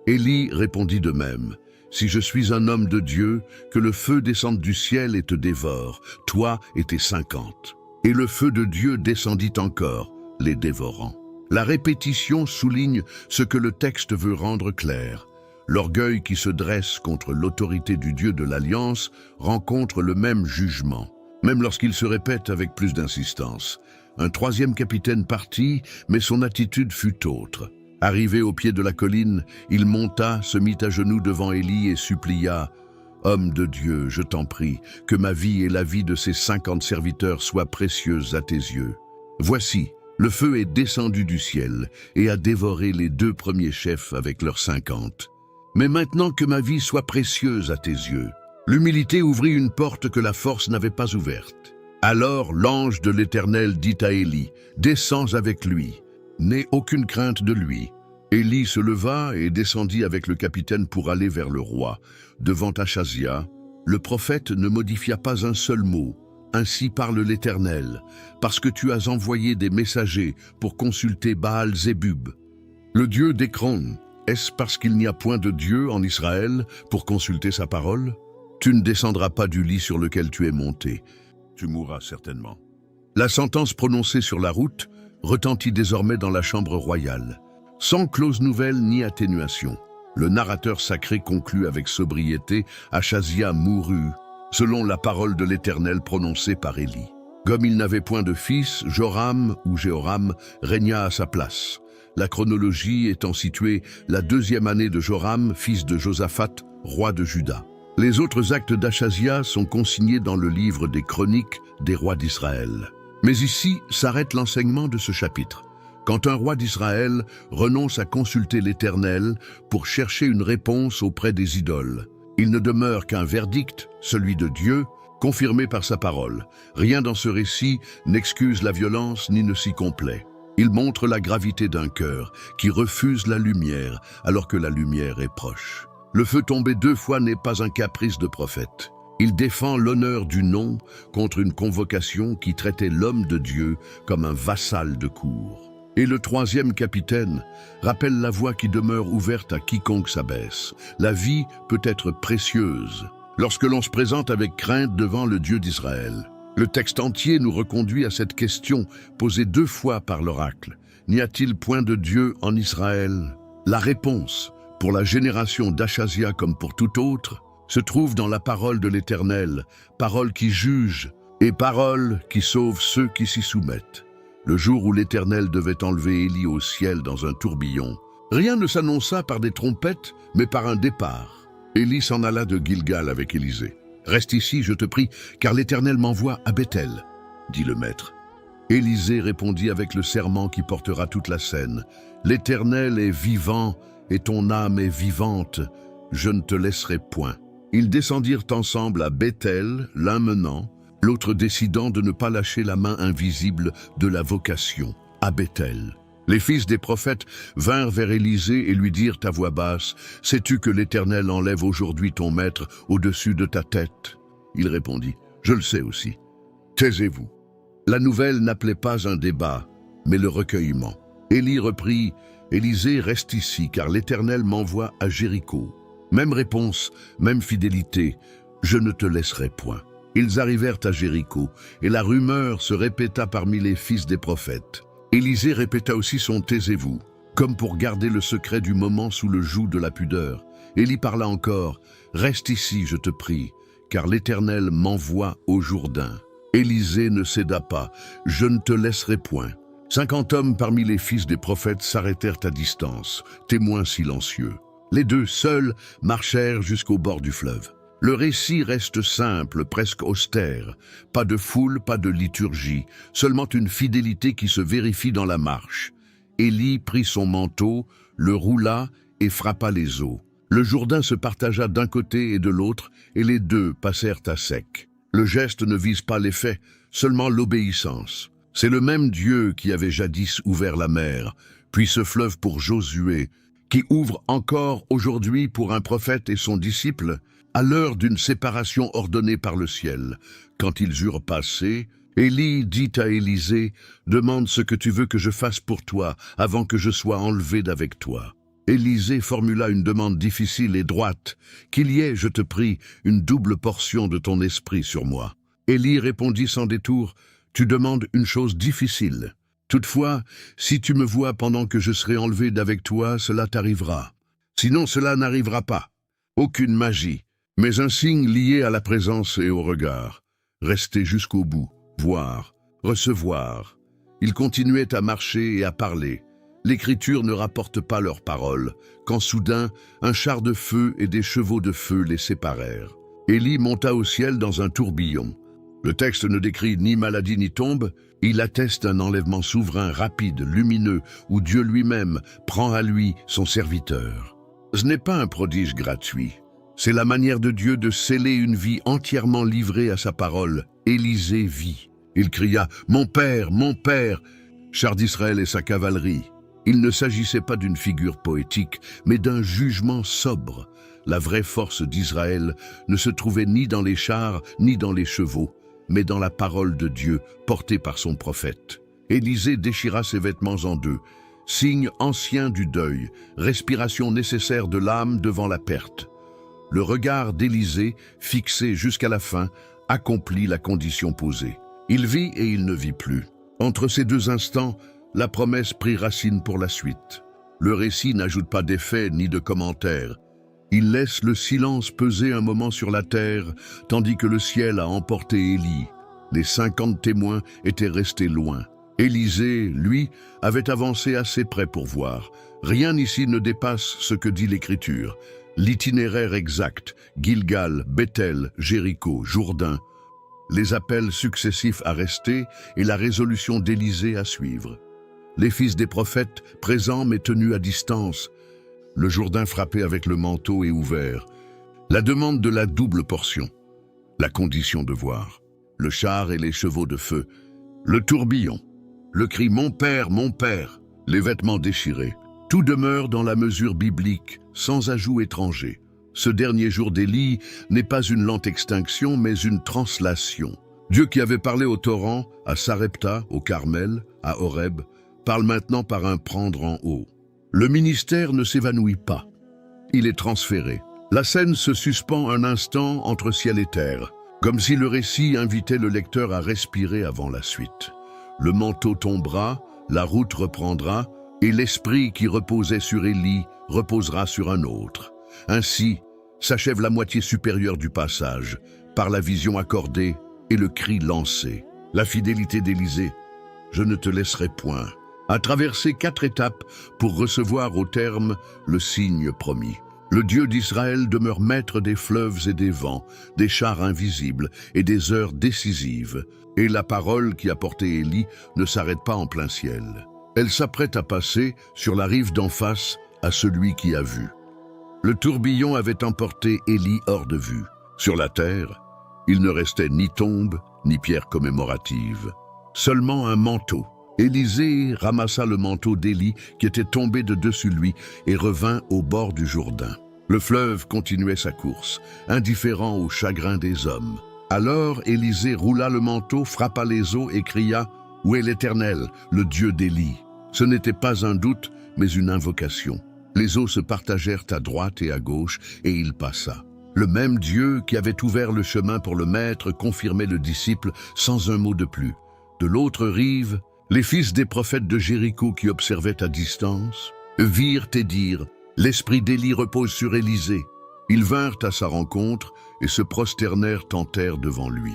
Élie répondit de même. « Si je suis un homme de Dieu, que le feu descende du ciel et te dévore, toi et tes 50. » Et le feu de Dieu descendit encore, les dévorant. La répétition souligne ce que le texte veut rendre clair. L'orgueil qui se dresse contre l'autorité du Dieu de l'Alliance rencontre le même jugement, même lorsqu'il se répète avec plus d'insistance. Un troisième capitaine partit, mais son attitude fut autre. Arrivé au pied de la colline, il monta, se mit à genoux devant Élie et supplia « Homme de Dieu, je t'en prie, que ma vie et la vie de ces 50 serviteurs soient précieuses à tes yeux. Voici, le feu est descendu du ciel et a dévoré les 2 premiers chefs avec leurs 50. Mais maintenant que ma vie soit précieuse à tes yeux. » L'humilité ouvrit une porte que la force n'avait pas ouverte. Alors l'ange de l'Éternel dit à Élie, « Descends avec lui, n'aie aucune crainte de lui. » Élie se leva et descendit avec le capitaine pour aller vers le roi. Devant Achazia, le prophète ne modifia pas un seul mot. « Ainsi parle l'Éternel, parce que tu as envoyé des messagers pour consulter Baal-Zébub. Le dieu d'Écron, est-ce parce qu'il n'y a point de Dieu en Israël pour consulter sa parole? Tu ne descendras pas du lit sur lequel tu es monté. Tu mourras certainement. » La sentence prononcée sur la route retentit désormais dans la chambre royale. Sans clause nouvelle ni atténuation. Le narrateur sacré conclut avec sobriété, Achazia mourut, selon la parole de l'Éternel prononcée par Élie. Comme il n'avait point de fils, Joram ou Jéhoram régna à sa place. La chronologie étant située la 2e année de Joram, fils de Josaphat, roi de Juda. Les autres actes d'Achazia sont consignés dans le livre des Chroniques des rois d'Israël. Mais ici s'arrête l'enseignement de ce chapitre. Quand un roi d'Israël renonce à consulter l'Éternel pour chercher une réponse auprès des idoles, il ne demeure qu'un verdict, celui de Dieu, confirmé par sa parole. Rien dans ce récit n'excuse la violence ni ne s'y complaît. Il montre la gravité d'un cœur qui refuse la lumière alors que la lumière est proche. Le feu tombé 2 fois n'est pas un caprice de prophète. Il défend l'honneur du nom contre une convocation qui traitait l'homme de Dieu comme un vassal de cour. Et le 3e capitaine rappelle la voie qui demeure ouverte à quiconque s'abaisse. La vie peut être précieuse lorsque l'on se présente avec crainte devant le Dieu d'Israël. Le texte entier nous reconduit à cette question posée 2 fois par l'oracle. N'y a-t-il point de Dieu en Israël? La réponse, pour la génération d'Achazia comme pour tout autre, se trouve dans la parole de l'Éternel, parole qui juge et parole qui sauve ceux qui s'y soumettent. Le jour où l'Éternel devait enlever Élie au ciel dans un tourbillon, rien ne s'annonça par des trompettes, mais par un départ. Élie s'en alla de Gilgal avec Élisée. « Reste ici, je te prie, car l'Éternel m'envoie à Béthel, » dit le maître. Élisée répondit avec le serment qui portera toute la scène. « L'Éternel est vivant, et ton âme est vivante, je ne te laisserai point. » Ils descendirent ensemble à Béthel, l'un menant, l'autre décidant de ne pas lâcher la main invisible de la vocation, à Béthel. Les fils des prophètes vinrent vers Élisée et lui dirent à voix basse, « Sais-tu que l'Éternel enlève aujourd'hui ton maître au-dessus de ta tête ?» Il répondit, « Je le sais aussi. Taisez-vous. » La nouvelle n'appelait pas un débat, mais le recueillement. Élie reprit, « Élisée, reste ici, car l'Éternel m'envoie à Jéricho. » Même réponse, même fidélité, « Je ne te laisserai point. » Ils arrivèrent à Jéricho, et la rumeur se répéta parmi les fils des prophètes. Élisée répéta aussi son « Taisez-vous », comme pour garder le secret du moment sous le joug de la pudeur. Élie parla encore, « Reste ici, je te prie, car l'Éternel m'envoie au Jourdain. » Élisée ne céda pas, « Je ne te laisserai point. » 50 hommes parmi les fils des prophètes s'arrêtèrent à distance, témoins silencieux. Les 2 seuls marchèrent jusqu'au bord du fleuve. Le récit reste simple, presque austère. Pas de foule, pas de liturgie, seulement une fidélité qui se vérifie dans la marche. Élie prit son manteau, le roula et frappa les eaux. Le Jourdain se partagea d'un côté et de l'autre, et les 2 passèrent à sec. Le geste ne vise pas l'effet, seulement l'obéissance. C'est le même Dieu qui avait jadis ouvert la mer, puis ce fleuve pour Josué, qui ouvre encore aujourd'hui pour un prophète et son disciple, à l'heure d'une séparation ordonnée par le ciel. Quand ils eurent passé, Élie dit à Élisée, « Demande ce que tu veux que je fasse pour toi, avant que je sois enlevé d'avec toi. » Élisée formula une demande difficile et droite, « Qu'il y ait, je te prie, une double portion de ton esprit sur moi. » Élie répondit sans détour, « Tu demandes une chose difficile. Toutefois, si tu me vois pendant que je serai enlevé d'avec toi, cela t'arrivera. Sinon cela n'arrivera pas. Aucune magie, mais un signe lié à la présence et au regard. Rester jusqu'au bout, voir, recevoir. » Ils continuaient à marcher et à parler. L'Écriture ne rapporte pas leurs paroles, quand soudain, un char de feu et des chevaux de feu les séparèrent. Élie monta au ciel dans un tourbillon. Le texte ne décrit ni maladie ni tombe, il atteste un enlèvement souverain, rapide, lumineux, où Dieu lui-même prend à lui son serviteur. Ce n'est pas un prodige gratuit. C'est la manière de Dieu de sceller une vie entièrement livrée à sa parole. Élisée vit. Il cria « Mon père, char d'Israël et sa cavalerie !» Il ne s'agissait pas d'une figure poétique, mais d'un jugement sobre. La vraie force d'Israël ne se trouvait ni dans les chars, ni dans les chevaux, mais dans la parole de Dieu portée par son prophète. Élisée déchira ses vêtements en 2, signe ancien du deuil, respiration nécessaire de l'âme devant la perte. Le regard d'Élisée, fixé jusqu'à la fin, accomplit la condition posée. Il vit et il ne vit plus. Entre ces 2 instants, la promesse prit racine pour la suite. Le récit n'ajoute pas d'effets ni de commentaires. Il laisse le silence peser un moment sur la terre, tandis que le ciel a emporté Élie. Les 50 témoins étaient restés loin. Élisée, lui, avait avancé assez près pour voir. Rien ici ne dépasse ce que dit l'Écriture. L'itinéraire exact, Gilgal, Béthel, Jéricho, Jourdain, les appels successifs à rester et la résolution d'Élisée à suivre. Les fils des prophètes, présents mais tenus à distance, le Jourdain frappé avec le manteau et ouvert. La demande de la double portion, la condition de voir, le char et les chevaux de feu, le tourbillon, le cri « Mon Père, les vêtements déchirés. Tout demeure dans la mesure biblique, sans ajout étranger. Ce dernier jour d'Élie n'est pas une lente extinction, mais une translation. Dieu qui avait parlé au torrent, à Sarepta, au Carmel, à Horeb, parle maintenant par un prendre en haut. Le ministère ne s'évanouit pas. Il est transféré. La scène se suspend un instant entre ciel et terre, comme si le récit invitait le lecteur à respirer avant la suite. Le manteau tombera, la route reprendra, et l'esprit qui reposait sur Élie reposera sur un autre. Ainsi s'achève la moitié supérieure du passage, par la vision accordée et le cri lancé. La fidélité d'Élisée, je ne te laisserai point, a traversé 4 étapes pour recevoir au terme le signe promis. Le Dieu d'Israël demeure maître des fleuves et des vents, des chars invisibles et des heures décisives. Et la parole qui a porté Élie ne s'arrête pas en plein ciel. Elle s'apprête à passer sur la rive d'en face à celui qui a vu. Le tourbillon avait emporté Élie hors de vue. Sur la terre, il ne restait ni tombe, ni pierre commémorative. Seulement un manteau. Élisée ramassa le manteau d'Élie qui était tombé de dessus lui et revint au bord du Jourdain. Le fleuve continuait sa course, indifférent au chagrin des hommes. Alors Élisée roula le manteau, frappa les eaux et cria « Où est l'Éternel, le Dieu d'Élie ?» Ce n'était pas un doute, mais une invocation. Les eaux se partagèrent à droite et à gauche, et il passa. Le même Dieu qui avait ouvert le chemin pour le maître confirmait le disciple sans un mot de plus. De l'autre rive, les fils des prophètes de Jéricho qui observaient à distance virent et dirent « L'esprit d'Élie repose sur Élisée ». Ils vinrent à sa rencontre et se prosternèrent en terre devant lui.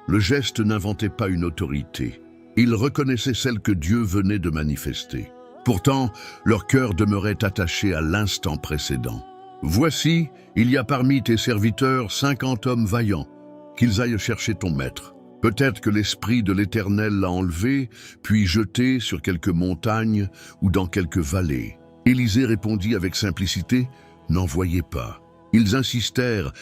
Le geste n'inventait pas une autorité. Ils reconnaissaient celle que Dieu venait de manifester. Pourtant, leur cœur demeurait attaché à l'instant précédent. « Voici, il y a parmi tes serviteurs 50 hommes vaillants, qu'ils aillent chercher ton maître. Peut-être que l'Esprit de l'Éternel l'a enlevé, puis jeté sur quelques montagnes ou dans quelques vallées. » Élisée répondit avec simplicité, « N'envoyez pas. » Ils insistèrent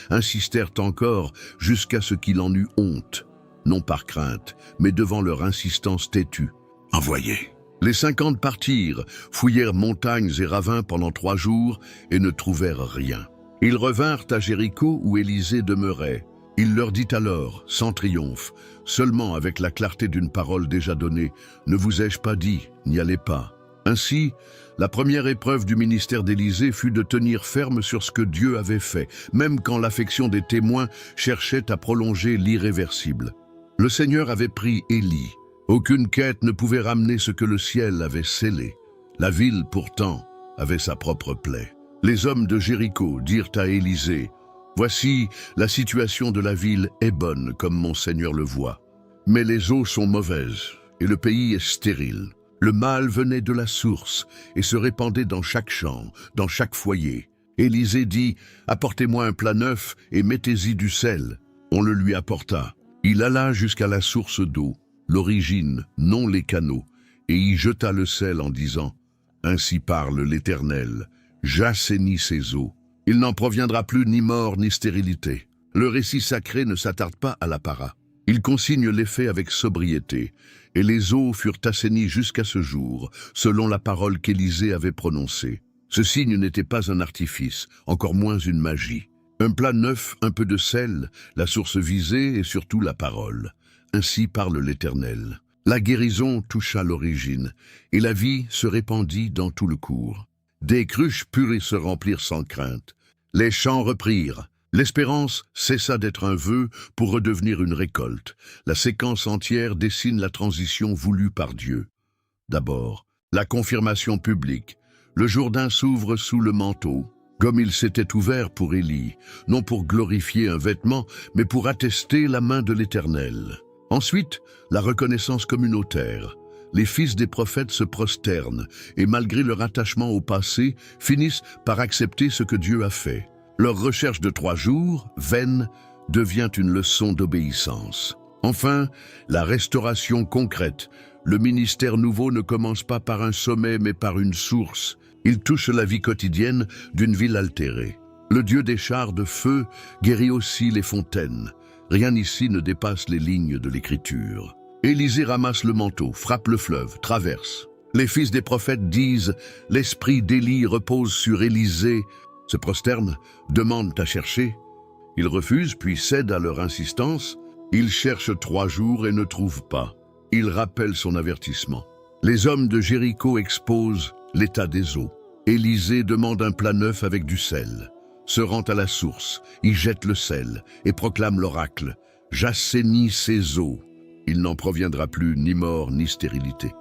encore, jusqu'à ce qu'il en eût honte, non par crainte, mais devant leur insistance têtue. « Envoyez !» Les 50 partirent, fouillèrent montagnes et ravins pendant 3 jours et ne trouvèrent rien. Ils revinrent à Jéricho où Élisée demeurait. Il leur dit alors, sans triomphe, seulement avec la clarté d'une parole déjà donnée, « Ne vous ai-je pas dit, n'y allez pas ?» Ainsi, la première épreuve du ministère d'Élisée fut de tenir ferme sur ce que Dieu avait fait, même quand l'affection des témoins cherchait à prolonger l'irréversible. Le Seigneur avait pris Élie. Aucune quête ne pouvait ramener ce que le ciel avait scellé. La ville, pourtant, avait sa propre plaie. Les hommes de Jéricho dirent à Élisée, « Voici, la situation de la ville est bonne, comme mon Seigneur le voit. Mais les eaux sont mauvaises, et le pays est stérile. Le mal venait de la source, et se répandait dans chaque champ, dans chaque foyer. » Élisée dit, « Apportez-moi un plat neuf, et mettez-y du sel. » On le lui apporta. Il alla jusqu'à la source d'eau, l'origine, non les canaux, et y jeta le sel en disant, « Ainsi parle l'Éternel, j'assainis ces eaux. Il n'en proviendra plus ni mort ni stérilité. » Le récit sacré ne s'attarde pas à l'apparat. Il consigne les faits avec sobriété, et les eaux furent assainies jusqu'à ce jour, selon la parole qu'Élisée avait prononcée. Ce signe n'était pas un artifice, encore moins une magie. Un plat neuf, un peu de sel, la source visée et surtout la parole. Ainsi parle l'Éternel. La guérison toucha l'origine, et la vie se répandit dans tout le cours. Des cruches purent se remplir sans crainte. Les champs reprirent. L'espérance cessa d'être un vœu pour redevenir une récolte. La séquence entière dessine la transition voulue par Dieu. D'abord, la confirmation publique. Le Jourdain s'ouvre sous le manteau, comme il s'était ouvert pour Élie, non pour glorifier un vêtement, mais pour attester la main de l'Éternel. Ensuite, la reconnaissance communautaire. Les fils des prophètes se prosternent et malgré leur attachement au passé, finissent par accepter ce que Dieu a fait. Leur recherche de 3 jours, vaine, devient une leçon d'obéissance. Enfin, la restauration concrète. Le ministère nouveau ne commence pas par un sommet mais par une source. Il touche la vie quotidienne d'une ville altérée. Le Dieu des chars de feu guérit aussi les fontaines. Rien ici ne dépasse les lignes de l'Écriture. Élisée ramasse le manteau, frappe le fleuve, traverse. Les fils des prophètes disent « L'esprit d'Élie repose sur Élisée », se prosternent, demandent à chercher. Ils refusent puis cèdent à leur insistance. Ils cherchent 3 jours et ne trouvent pas. Ils rappellent son avertissement. Les hommes de Jéricho exposent l'état des eaux. Élisée demande un plat neuf avec du sel. Se rend à la source, y jette le sel et proclame l'oracle « J'assainis ces eaux ». Il n'en proviendra plus ni mort ni stérilité.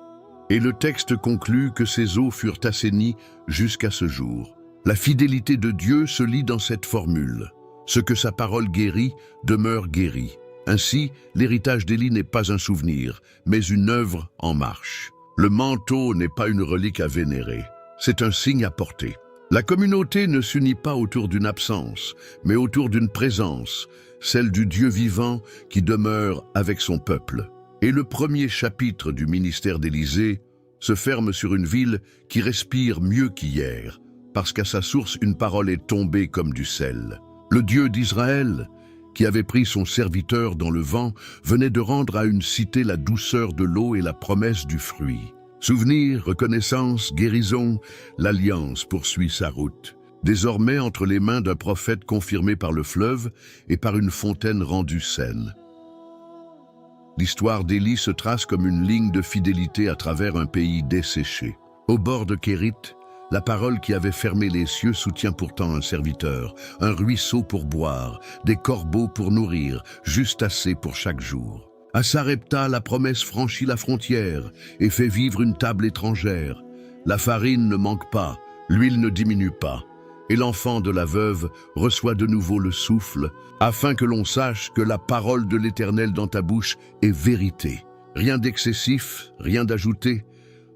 Et le texte conclut que ces eaux furent assainies jusqu'à ce jour. La fidélité de Dieu se lit dans cette formule. Ce que sa parole guérit demeure guéri. Ainsi, l'héritage d'Élie n'est pas un souvenir, mais une œuvre en marche. Le manteau n'est pas une relique à vénérer, c'est un signe à porter. La communauté ne s'unit pas autour d'une absence, mais autour d'une présence, celle du Dieu vivant qui demeure avec son peuple. Et le premier chapitre du ministère d'Élisée se ferme sur une ville qui respire mieux qu'hier, parce qu'à sa source une parole est tombée comme du sel. Le Dieu d'Israël, qui avait pris son serviteur dans le vent, venait de rendre à une cité la douceur de l'eau et la promesse du fruit. Souvenir, reconnaissance, guérison, l'alliance poursuit sa route. Désormais entre les mains d'un prophète confirmé par le fleuve et par une fontaine rendue saine. L'histoire d'Élie se trace comme une ligne de fidélité à travers un pays desséché. Au bord de Kérit, la parole qui avait fermé les cieux soutient pourtant un serviteur, un ruisseau pour boire, des corbeaux pour nourrir, juste assez pour chaque jour. À Sarepta, la promesse franchit la frontière et fait vivre une table étrangère. La farine ne manque pas, l'huile ne diminue pas, et l'enfant de la veuve reçoit de nouveau le souffle, afin que l'on sache que la parole de l'Éternel dans ta bouche est vérité. Rien d'excessif, rien d'ajouté,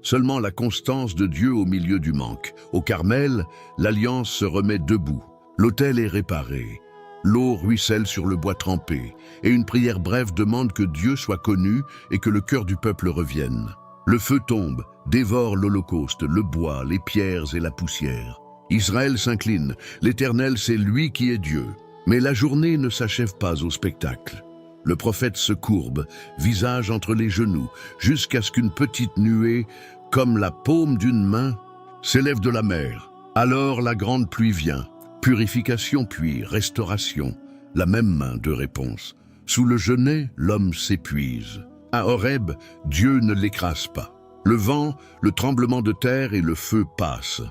seulement la constance de Dieu au milieu du manque. Au Carmel, l'alliance se remet debout, l'autel est réparé. L'eau ruisselle sur le bois trempé, et une prière brève demande que Dieu soit connu et que le cœur du peuple revienne. Le feu tombe, dévore l'holocauste, le bois, les pierres et la poussière. Israël s'incline, l'Éternel c'est lui qui est Dieu. Mais la journée ne s'achève pas au spectacle. Le prophète se courbe, visage entre les genoux, jusqu'à ce qu'une petite nuée, comme la paume d'une main, s'élève de la mer. Alors la grande pluie vient. Purification puis restauration, la même main de réponse. Sous le genêt, l'homme s'épuise. À Horeb, Dieu ne l'écrase pas. Le vent, le tremblement de terre et le feu passent.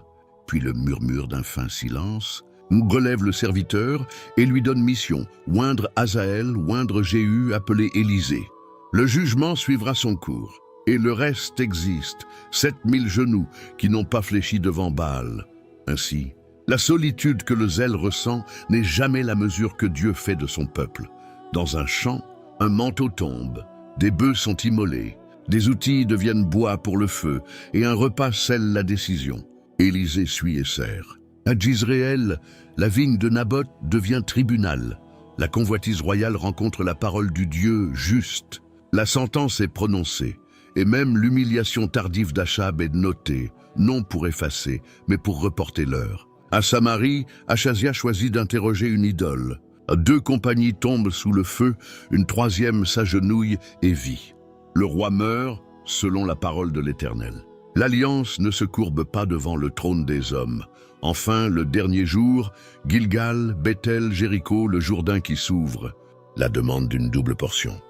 Puis le murmure d'un fin silence relève le serviteur et lui donne mission, oindre Azaël, oindre Jéhu, appelé Élisée. Le jugement suivra son cours. Et le reste existe, 7000 genoux qui n'ont pas fléchi devant Baal. Ainsi, la solitude que le zèle ressent n'est jamais la mesure que Dieu fait de son peuple. Dans un champ, un manteau tombe, des bœufs sont immolés, des outils deviennent bois pour le feu, et un repas scelle la décision. Élisée suit et sert. À Jizréel, la vigne de Naboth devient tribunal. La convoitise royale rencontre la parole du Dieu juste. La sentence est prononcée, et même l'humiliation tardive d'Achab est notée, non pour effacer, mais pour reporter l'heure. À Samarie, Achazia choisit d'interroger une idole. 2 compagnies tombent sous le feu, une 3e s'agenouille et vit. Le roi meurt selon la parole de l'Éternel. L'alliance ne se courbe pas devant le trône des hommes. Enfin, le dernier jour, Gilgal, Bethel, Jéricho, le Jourdain qui s'ouvre. La demande d'une double portion.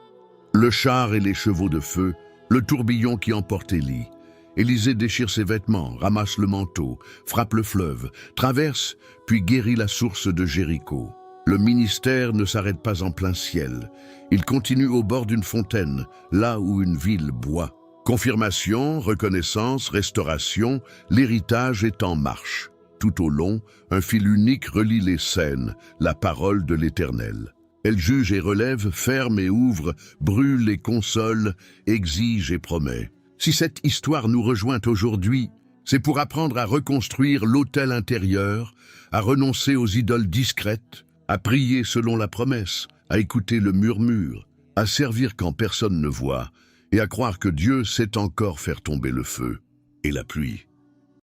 Le char et les chevaux de feu, le tourbillon qui emporte Élie. Élisée déchire ses vêtements, ramasse le manteau, frappe le fleuve, traverse, puis guérit la source de Jéricho. Le ministère ne s'arrête pas en plein ciel. Il continue au bord d'une fontaine, là où une ville boit. Confirmation, reconnaissance, restauration, l'héritage est en marche. Tout au long, un fil unique relie les scènes, la parole de l'Éternel. Elle juge et relève, ferme et ouvre, brûle et console, exige et promet. Si cette histoire nous rejoint aujourd'hui, c'est pour apprendre à reconstruire l'autel intérieur, à renoncer aux idoles discrètes, à prier selon la promesse, à écouter le murmure, à servir quand personne ne voit, et à croire que Dieu sait encore faire tomber le feu et la pluie.